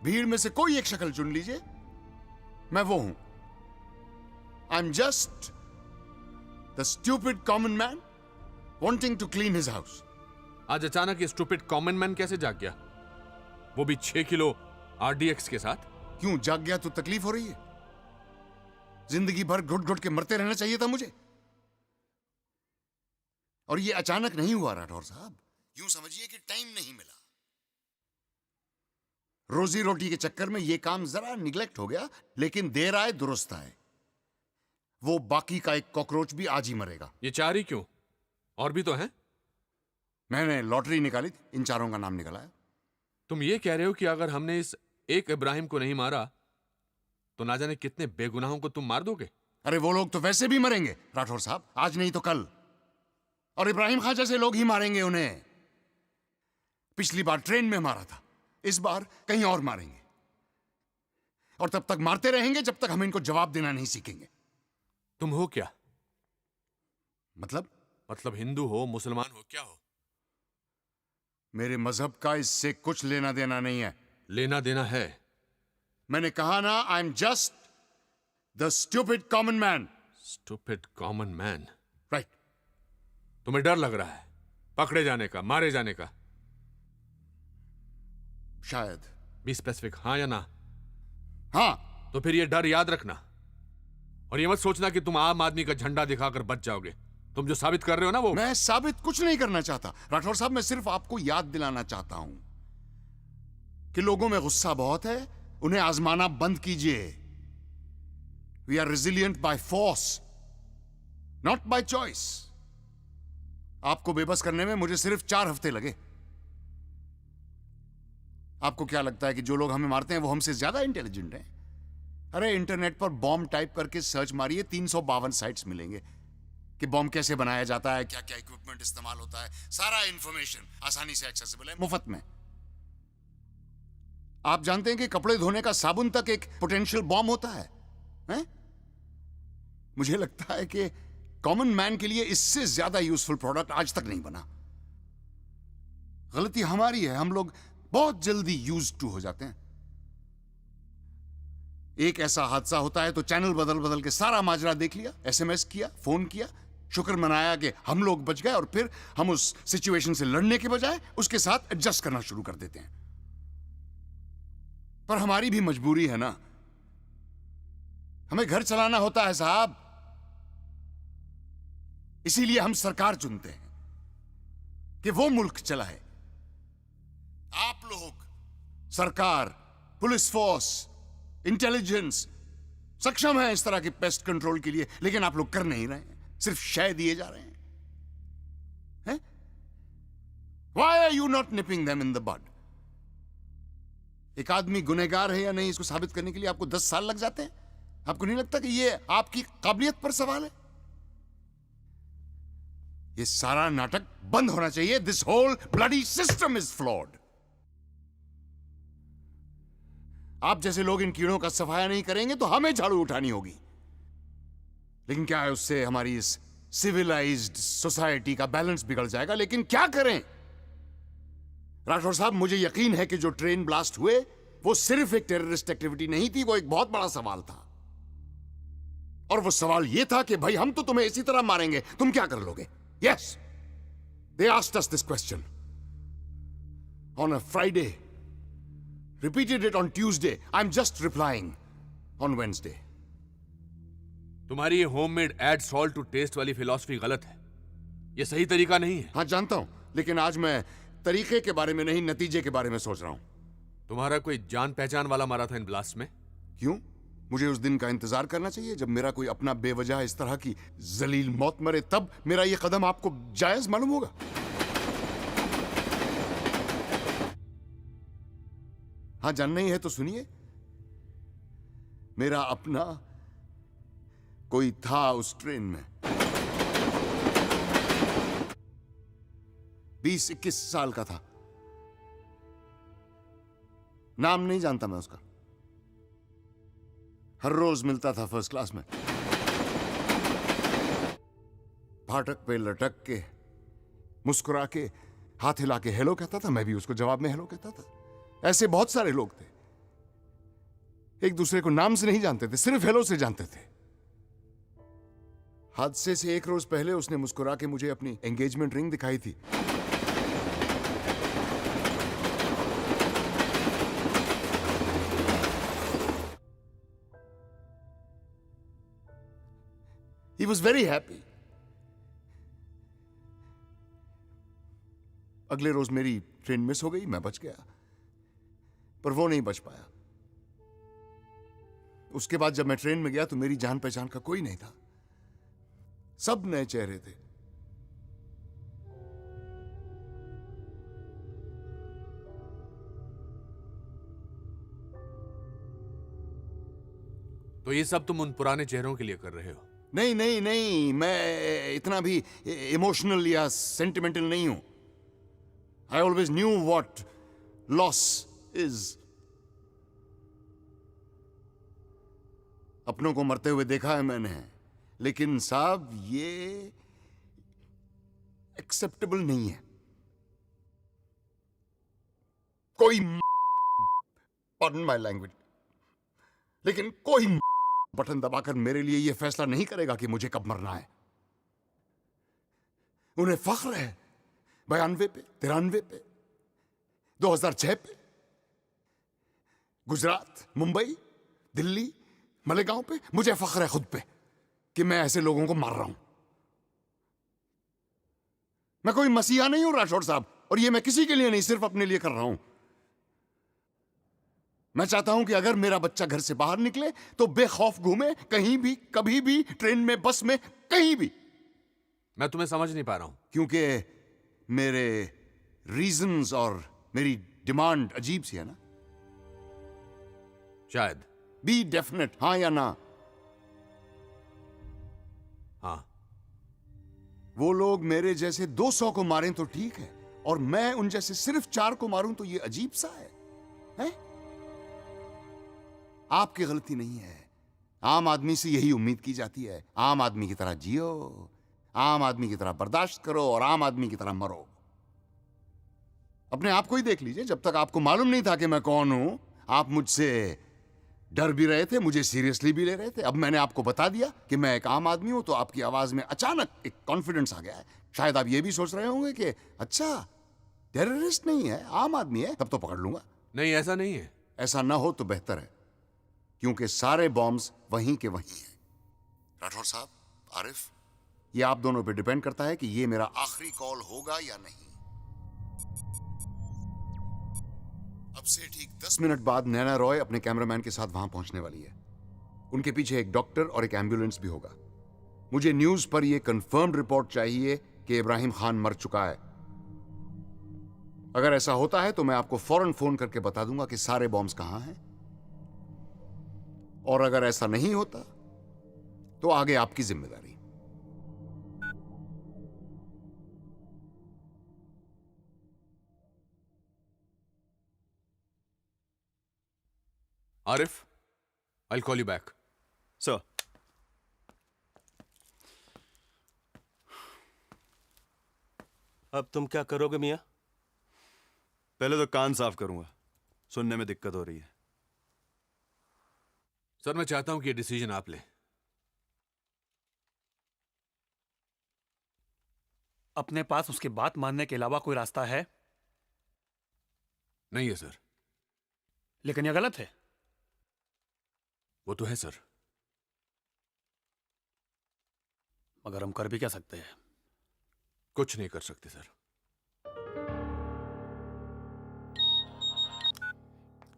भीड़ में से कोई एक शक्ल चुन लीजिए, मैं वो हूं। I am just the stupid common man wanting to clean his house. आज अचानक ये स्टूपिड कॉमन मैन कैसे जाग गया? वो भी 6 किलो RDX के साथ। क्यों जाग गया? तो तकलीफ हो रही है? जिंदगी भर घुट घुट के मरते रहना चाहिए था मुझे? और ये अचानक नहीं हुआ राठौर साहब, यूं समझिए कि टाइम नहीं मिला। रोजी रोटी के चक्कर में ये काम जरा निगलेक्ट हो गया, लेकिन देर आए दुरुस्त आए। वो बाकी का एक कॉकरोच भी आज ही मरेगा। ये 4 ही क्यों? और भी तो हैं? मैंने लॉटरी निकाली, इन चारों का नाम निकला है। तुम ये कह रहे हो कि अगर हमने इस एक इब्राहिम को नहीं मारा तो ना जाने कितने बेगुनाहों को तुम मार दोगे? अरे वो लोग तो वैसे भी मरेंगे राठौर साहब, आज नहीं तो कल। और इब्राहिम खां जैसे लोग ही मारेंगे उन्हें। पिछली बार ट्रेन में मारा था, इस बार कहीं और मारेंगे। और तब तक मारते रहेंगे जब तक हम इनको जवाब देना नहीं सीखेंगे। तुम हो क्या? मतलब हिंदू हो, मुसलमान हो, क्या हो? मेरे मजहब का इससे कुछ लेना देना नहीं है। लेना देना है। मैंने कहा ना, आई am just the stupid common man. Stupid common man? Right. तुम्हें डर लग रहा है पकड़े जाने का, मारे जाने का? शायद। बी स्पेसिफिक, हाँ या ना? हाँ। तो फिर ये डर याद रखना, और ये मत सोचना कि तुम आम आदमी का झंडा दिखाकर बच जाओगे। तुम जो साबित कर रहे हो ना, वो मैं साबित कुछ नहीं करना चाहता राठौर साहब। मैं सिर्फ आपको याद दिलाना चाहता हूं कि लोगों में गुस्सा बहुत है, उन्हें आजमाना बंद कीजिए। We are resilient by force, not by choice. आपको बेबस करने में मुझे सिर्फ 4 हफ्ते लगे। आपको क्या लगता है कि जो लोग हमें मारते हैं वो हमसे ज्यादा इंटेलिजेंट हैं? अरे इंटरनेट पर बॉम्ब टाइप करके सर्च मारिए, 352 साइट्स मिलेंगे कि बॉम्ब कैसे बनाया जाता है, क्या क्या इक्विपमेंट इस्तेमाल होता है। सारा इंफॉर्मेशन आसानी से एक्सेसिबल है, मुफ्त में। आप जानते हैं कि कपड़े धोने का साबुन तक एक पोटेंशियल बॉम्ब होता है, हैं? मुझे लगता है कि कॉमन मैन के लिए इससे ज्यादा यूजफुल प्रोडक्ट आज तक नहीं बना। गलती हमारी है, हम लोग बहुत जल्दी यूज्ड टू हो जाते हैं। एक ऐसा हादसा होता है तो चैनल बदल बदल के सारा माजरा देख लिया, एसएमएस किया, फोन किया, शुक्र मनाया कि हम लोग बच गए, और फिर हम उस सिचुएशन से लड़ने के बजाय उसके साथ एडजस्ट करना शुरू कर देते हैं। पर हमारी भी मजबूरी है ना, हमें घर चलाना होता है साहब। इसीलिए हम सरकार चुनते हैं कि वो मुल्क चलाए। आप लोग, सरकार, पुलिस फोर्स, इंटेलिजेंस सक्षम है इस तरह की पेस्ट कंट्रोल के लिए, लेकिन आप लोग कर नहीं रहे हैं, सिर्फ शय दिए जा रहे हैं। Why are you not nipping them in the bud? एक आदमी गुनहगार है या नहीं, इसको साबित करने के लिए आपको 10 साल लग जाते हैं। आपको नहीं लगता कि ये आपकी काबिलियत पर सवाल है? ये सारा नाटक बंद होना चाहिए। This whole bloody system is flawed. आप जैसे लोग इन कीड़ों का सफाया नहीं करेंगे तो हमें झाड़ू उठानी होगी। लेकिन क्या है, उससे हमारी इस सिविलाइज्ड सोसाइटी का बैलेंस बिगड़ जाएगा। लेकिन क्या करें राठौर साहब, मुझे यकीन है कि जो ट्रेन ब्लास्ट हुए वो सिर्फ एक टेररिस्ट एक्टिविटी नहीं थी, वो एक बहुत बड़ा सवाल था। और वो सवाल ये था कि भाई हम तो तुम्हें इसी तरह मारेंगे, तुम क्या कर लोगे? Yes, they asked us this question on a Friday, repeated it on Tuesday. I'm just replying on Wednesday. तुम्हारी ये homemade add salt to taste वाली फिलॉसफी गलत है। ये सही तरीका नहीं है। हाँ जानता हूं, लेकिन आज मैं तरीके के बारे में नहीं, नतीजे के बारे में सोच रहा हूं। तुम्हारा कोई जान पहचान वाला मारा था इन ब्लास्ट में? क्यों? मुझे उस दिन का इंतजार करना चाहिए जब मेरा कोई अपना बेवजह इस तरह की जलील मौत मरे, तब मेरा ये कदम आपको जायज मालूम होगा। हाँ, जानना ही है तो सुनिए। मेरा अपना कोई था उस ट्रेन में। 20-21 साल का था। नाम नहीं जानता मैं उसका। हर रोज मिलता था फर्स्ट क्लास में, फाटक पे लटक के, मुस्कुरा के, हाथ हिला के हेलो कहता था। मैं भी उसको जवाब में हेलो कहता था। ऐसे बहुत सारे लोग थे, एक दूसरे को नाम से नहीं जानते थे, सिर्फ हेलो से जानते थे। हादसे से एक रोज पहले उसने मुस्कुरा के मुझे अपनी एंगेजमेंट रिंग दिखाई थी। He was very happy. अगले रोज मेरी ट्रेन मिस हो गई, मैं बच गया, पर वो नहीं बच पाया। उसके बाद जब मैं ट्रेन में गया तो मेरी जान पहचान का कोई नहीं था, सब नए चेहरे थे। तो ये सब तुम उन पुराने चेहरों के लिए कर रहे हो? नहीं नहीं नहीं, मैं इतना भी इमोशनल या सेंटिमेंटल नहीं हूं। I always knew what loss is. अपनों को मरते हुए देखा है मैंने, लेकिन साहब ये एक्सेप्टेबल नहीं है। कोई पार्डन माय लैंग्वेज, लेकिन कोई बटन दबाकर मेरे लिए यह फैसला नहीं करेगा कि मुझे कब मरना है। उन्हें फख्र है 92 पे, 93 पे, 2006 पे, गुजरात, मुंबई, दिल्ली, मलेगांव पे। मुझे फख्र है खुद पे कि मैं ऐसे लोगों को मार रहा हूं। मैं कोई मसीहा नहीं हूं राठौड़ साहब, और ये मैं किसी के लिए नहीं, सिर्फ अपने लिए कर रहा हूं। मैं चाहता हूं कि अगर मेरा बच्चा घर से बाहर निकले तो बेखौफ घूमे, कहीं भी, कभी भी, ट्रेन में, बस में, कहीं भी। मैं तुम्हें समझ नहीं पा रहा हूं। क्योंकि मेरे रीजंस और मेरी डिमांड अजीब सी है ना। शायद। बी डेफिनेट, हाँ या ना। हाँ। वो लोग मेरे जैसे 200 को मारें तो ठीक है, और मैं उन जैसे सिर्फ 4 को मारूं तो ये अजीब सा है, हैं? आपकी गलती नहीं है। आम आदमी से यही उम्मीद की जाती है। आम आदमी की तरह जियो, आम आदमी की तरह बर्दाश्त करो, और आम आदमी की तरह मरो। अपने आप को ही देख लीजिए। जब तक आपको मालूम नहीं था कि मैं कौन हूं, आप मुझसे डर भी रहे थे, मुझे सीरियसली भी ले रहे थे। अब मैंने आपको बता दिया कि मैं एक आम आदमी हूं, तो आपकी आवाज में अचानक एक कॉन्फिडेंस आ गया है। शायद आप ये भी सोच रहे होंगे कि अच्छा, टेररिस्ट नहीं है, आम आदमी है, तब तो पकड़ लूंगा। नहीं, ऐसा नहीं है। ऐसा ना हो तो बेहतर है, क्योंकि सारे बॉम्ब्स वहीं के वहीं हैं। राठौर साहब, आरिफ, ये आप दोनों पे डिपेंड करता है कि ये मेरा आखिरी कॉल होगा या नहीं। अब से ठीक 10 मिनट बाद नैना रॉय अपने कैमरामैन के साथ वहां पहुंचने वाली है। उनके पीछे एक डॉक्टर और एक एम्बुलेंस भी होगा। मुझे न्यूज पर यह कंफर्म्ड रिपोर्ट चाहिए कि इब्राहिम खान मर चुका है। अगर ऐसा होता है तो मैं आपको फौरन फोन करके बता दूंगा कि सारे बॉम्ब्स कहां हैं, और अगर ऐसा नहीं होता तो आगे आपकी जिम्मेदारी। Arif, I'll call you back. Sir. अब तुम क्या करोगे मियां? पहले तो कान साफ करूंगा, सुनने में दिक्कत हो रही है। सर, मैं चाहता हूं कि ये डिसीजन आप लें। अपने पास उसकी बात मानने के अलावा कोई रास्ता है? नहीं है सर। लेकिन यह गलत है। वो तो है सर, मगर हम कर भी क्या सकते हैं? कुछ नहीं कर सकते सर।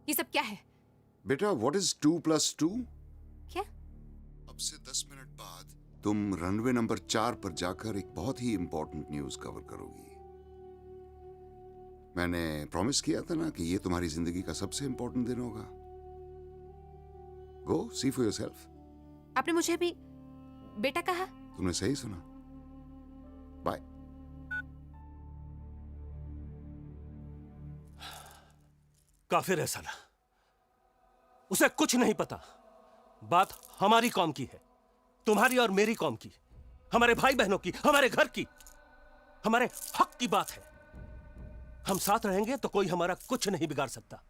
ये सब क्या है? बेटा, व्हाट इज 2 + 2? क्या? अब से 10 मिनट बाद तुम रनवे नंबर 4 पर जाकर एक बहुत ही इंपॉर्टेंट न्यूज कवर करोगी। मैंने प्रॉमिस किया था ना कि ये तुम्हारी जिंदगी का सबसे इंपॉर्टेंट दिन होगा। गो सी फॉर योरसेल्फ। आपने मुझे अभी बेटा कहा? तुमने सही सुना। बाय। काफिर है साला, उसे कुछ नहीं पता। बात हमारी कौम की है, तुम्हारी और मेरी कौम की, हमारे भाई बहनों की, हमारे घर की, हमारे हक की बात है। हम साथ रहेंगे तो कोई हमारा कुछ नहीं बिगाड़ सकता।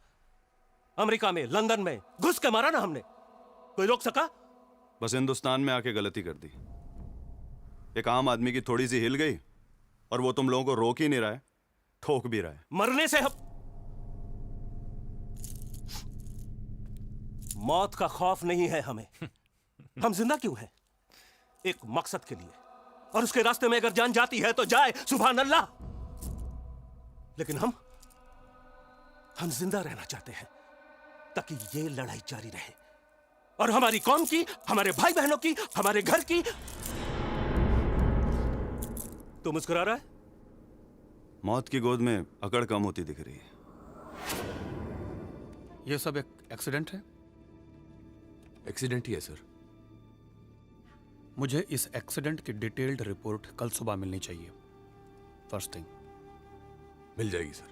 अमेरिका में, लंदन में घुस के मारा ना हमने, कोई रोक सका? बस हिंदुस्तान में आके गलती कर दी। एक आम आदमी की थोड़ी सी हिल गई, और वो तुम लोगों को रोक ही नहीं रहा है, ठोक भी रहा है। मरने से हम मौत का खौफ नहीं है हमें। हम जिंदा क्यों हैं? एक मकसद के लिए, और उसके रास्ते में अगर जान जाती है तो जाए, सुभान अल्लाह। लेकिन हम जिंदा रहना चाहते हैं ताकि ये लड़ाई जारी रहे, और हमारी कौम की, हमारे भाई बहनों की, हमारे घर की। तू मुस्कुरा रहा है? मौत की गोद में अकड़ कम होती दिख रही है। यह सब एक एक्सीडेंट है? एक्सीडेंट ही है सर। मुझे इस एक्सीडेंट की डिटेल्ड रिपोर्ट कल सुबह मिलनी चाहिए, फर्स्ट थिंग। मिल जाएगी सर।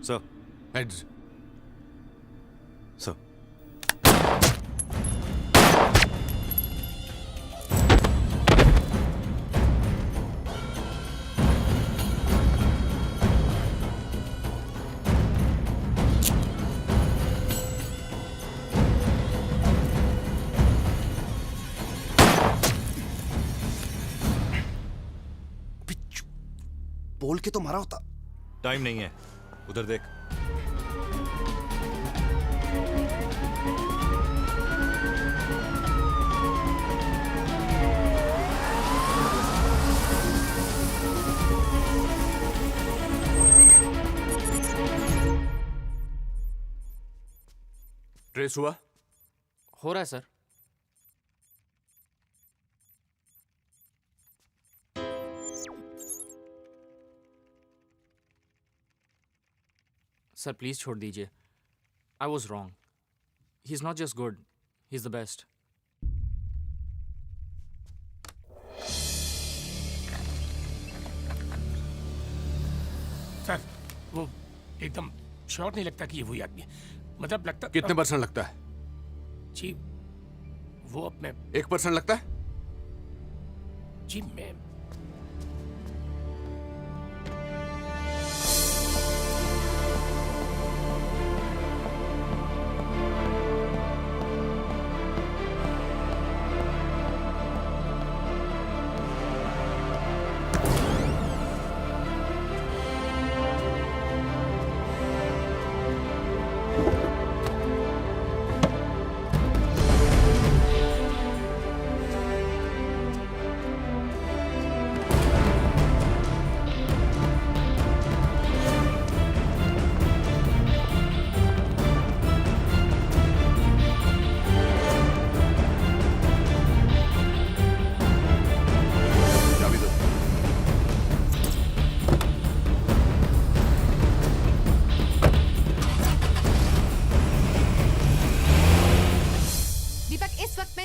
सर। हेड्स। सर बोल के तो मारा होता। टाइम नहीं है, उधर देख। ट्रेस हुआ? हो रहा है सर। सर प्लीज छोड़ दीजिए। I was wrong. He is not just good, he is the best. Sir वो एकदम श्योर नहीं लगता कि ये वही आदमी है। मतलब लगता कितने परसेंट लगता है? जी वो अब मैं 1% लगता है? जी मैं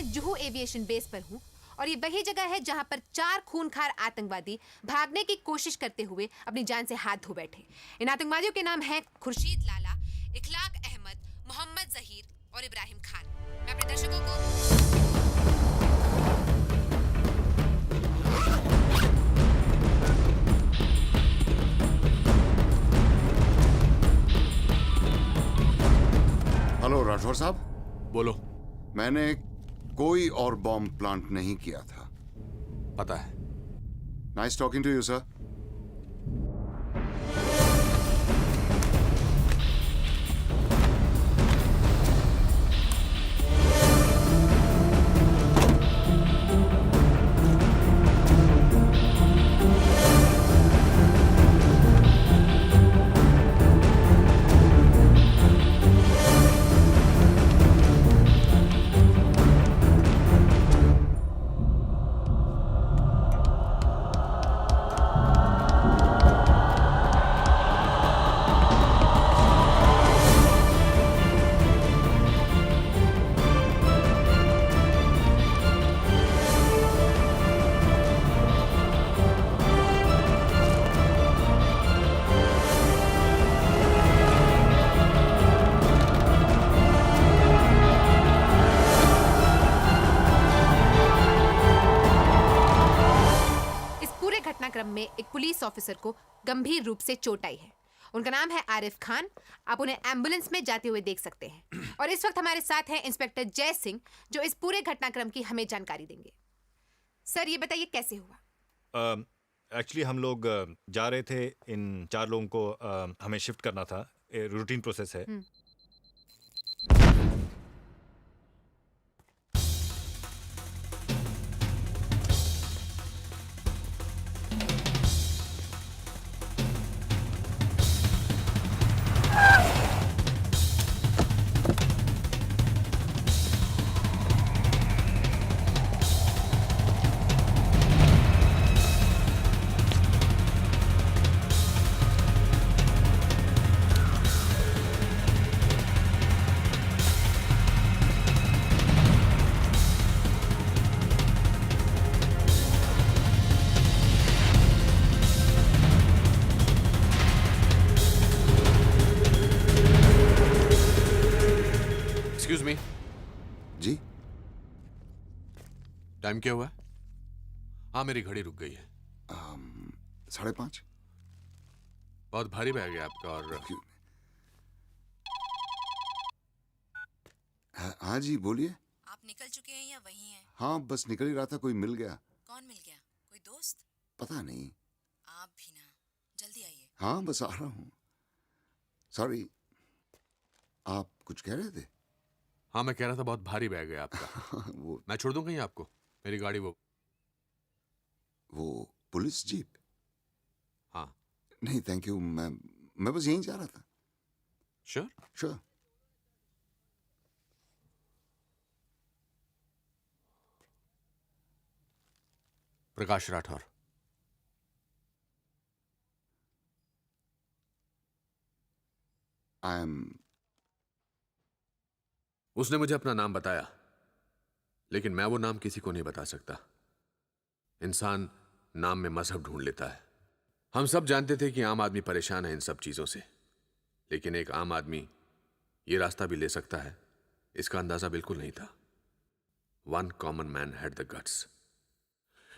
जुहू एविएशन बेस पर हूँ और ये वही जगह है जहाँ पर 4 खूनखार आतंकवादी भागने की कोशिश करते हुए अपनी जान से हाथ धो बैठे। इन आतंकवादियों के नाम हैं खुर्शीद लाला, इखलाक अहमद, मोहम्मद जहीर और इब्राहिम खान। मैं अपने दर्शकों को हेलो राठौर साहब। बोलो। मैंने कोई और बॉम्ब प्लांट नहीं किया था। पता है। Nice talking to you sir. में एक पुलिस ऑफिसर को गंभीर रूप से चोट आई है। उनका नाम है आरिफ खान। आप उन्हें एम्बुलेंस में जाते हुए देख सकते हैं। और इस वक्त हमारे साथ हैं इंस्पेक्टर जय सिंह, जो इस पूरे घटनाक्रम की हमें जानकारी देंगे। सर ये बताइए कैसे हुआ? एक्चुअली हम लोग जा रहे थे, इन 4 लोगों को हमें शिफ्ट करना था। रूटीन प्रोसेस है। टाइम क्या हुआ है? हाँ, मेरी घड़ी रुक गई है। 5:30। बहुत भारी बैग है आपका। और हाँ जी, बोलिए। आप निकल चुके हैं या वहीं हैं? हाँ, बस निकल ही रहा था, कोई मिल गया। कौन मिल गया? कोई दोस्त? पता नहीं। आप भी ना, जल्दी आइए। हाँ, बस आ रहा हूँ। सॉरी, आप कुछ कह रहे थे? हाँ, मैं कह रहा था बहुत भारी बैग है आपका। वो मैं छोड़ दूं कहीं आपको? मेरी गाड़ी वो पुलिस जीप? हाँ। नहीं थैंक यू, मैं बस यहीं जा रहा था। Sure? Sure. Prakash Rathore. I am. उसने मुझे अपना नाम बताया, लेकिन मैं वो नाम किसी को नहीं बता सकता। इंसान नाम में मजहब ढूंढ लेता है। हम सब जानते थे कि आम आदमी परेशान है इन सब चीजों से, लेकिन एक आम आदमी ये रास्ता भी ले सकता है, इसका अंदाजा बिल्कुल नहीं था। One common man had the guts.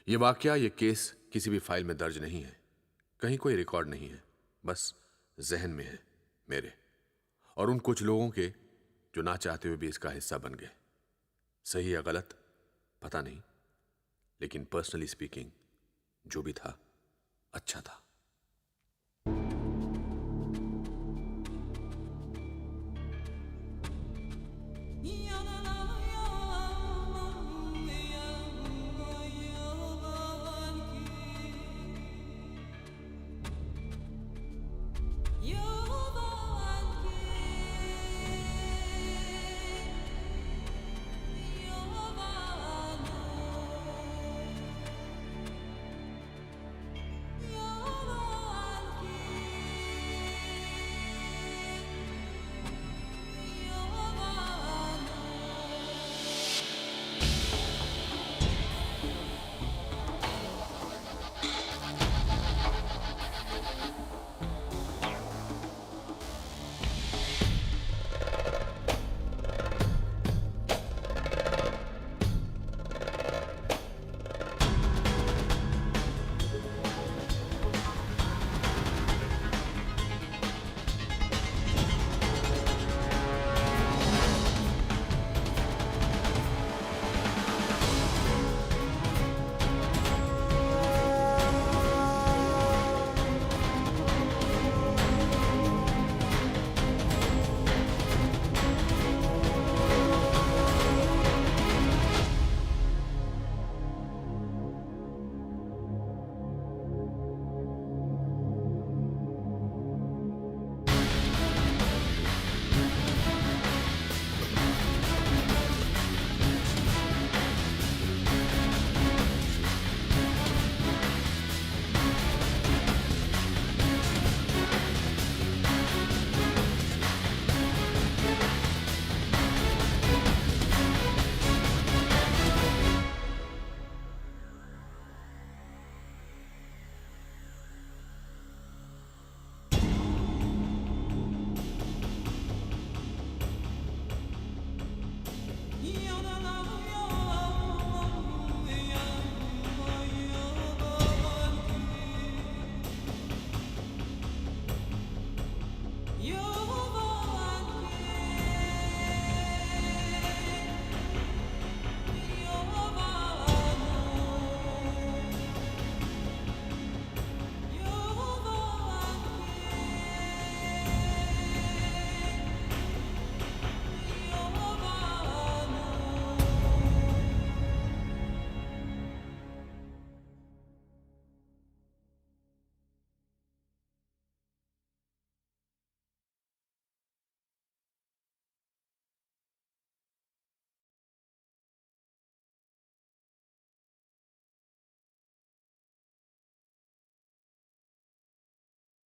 ये वाकया, ये केस किसी भी फाइल में दर्ज नहीं है, कहीं कोई रिकॉर्ड नहीं है, बस जहन में है मेरे और उन कुछ लोगों के जो ना चाहते हुए भी इसका हिस्सा बन गए। सही या गलत पता नहीं, लेकिन पर्सनली स्पीकिंग जो भी था अच्छा था।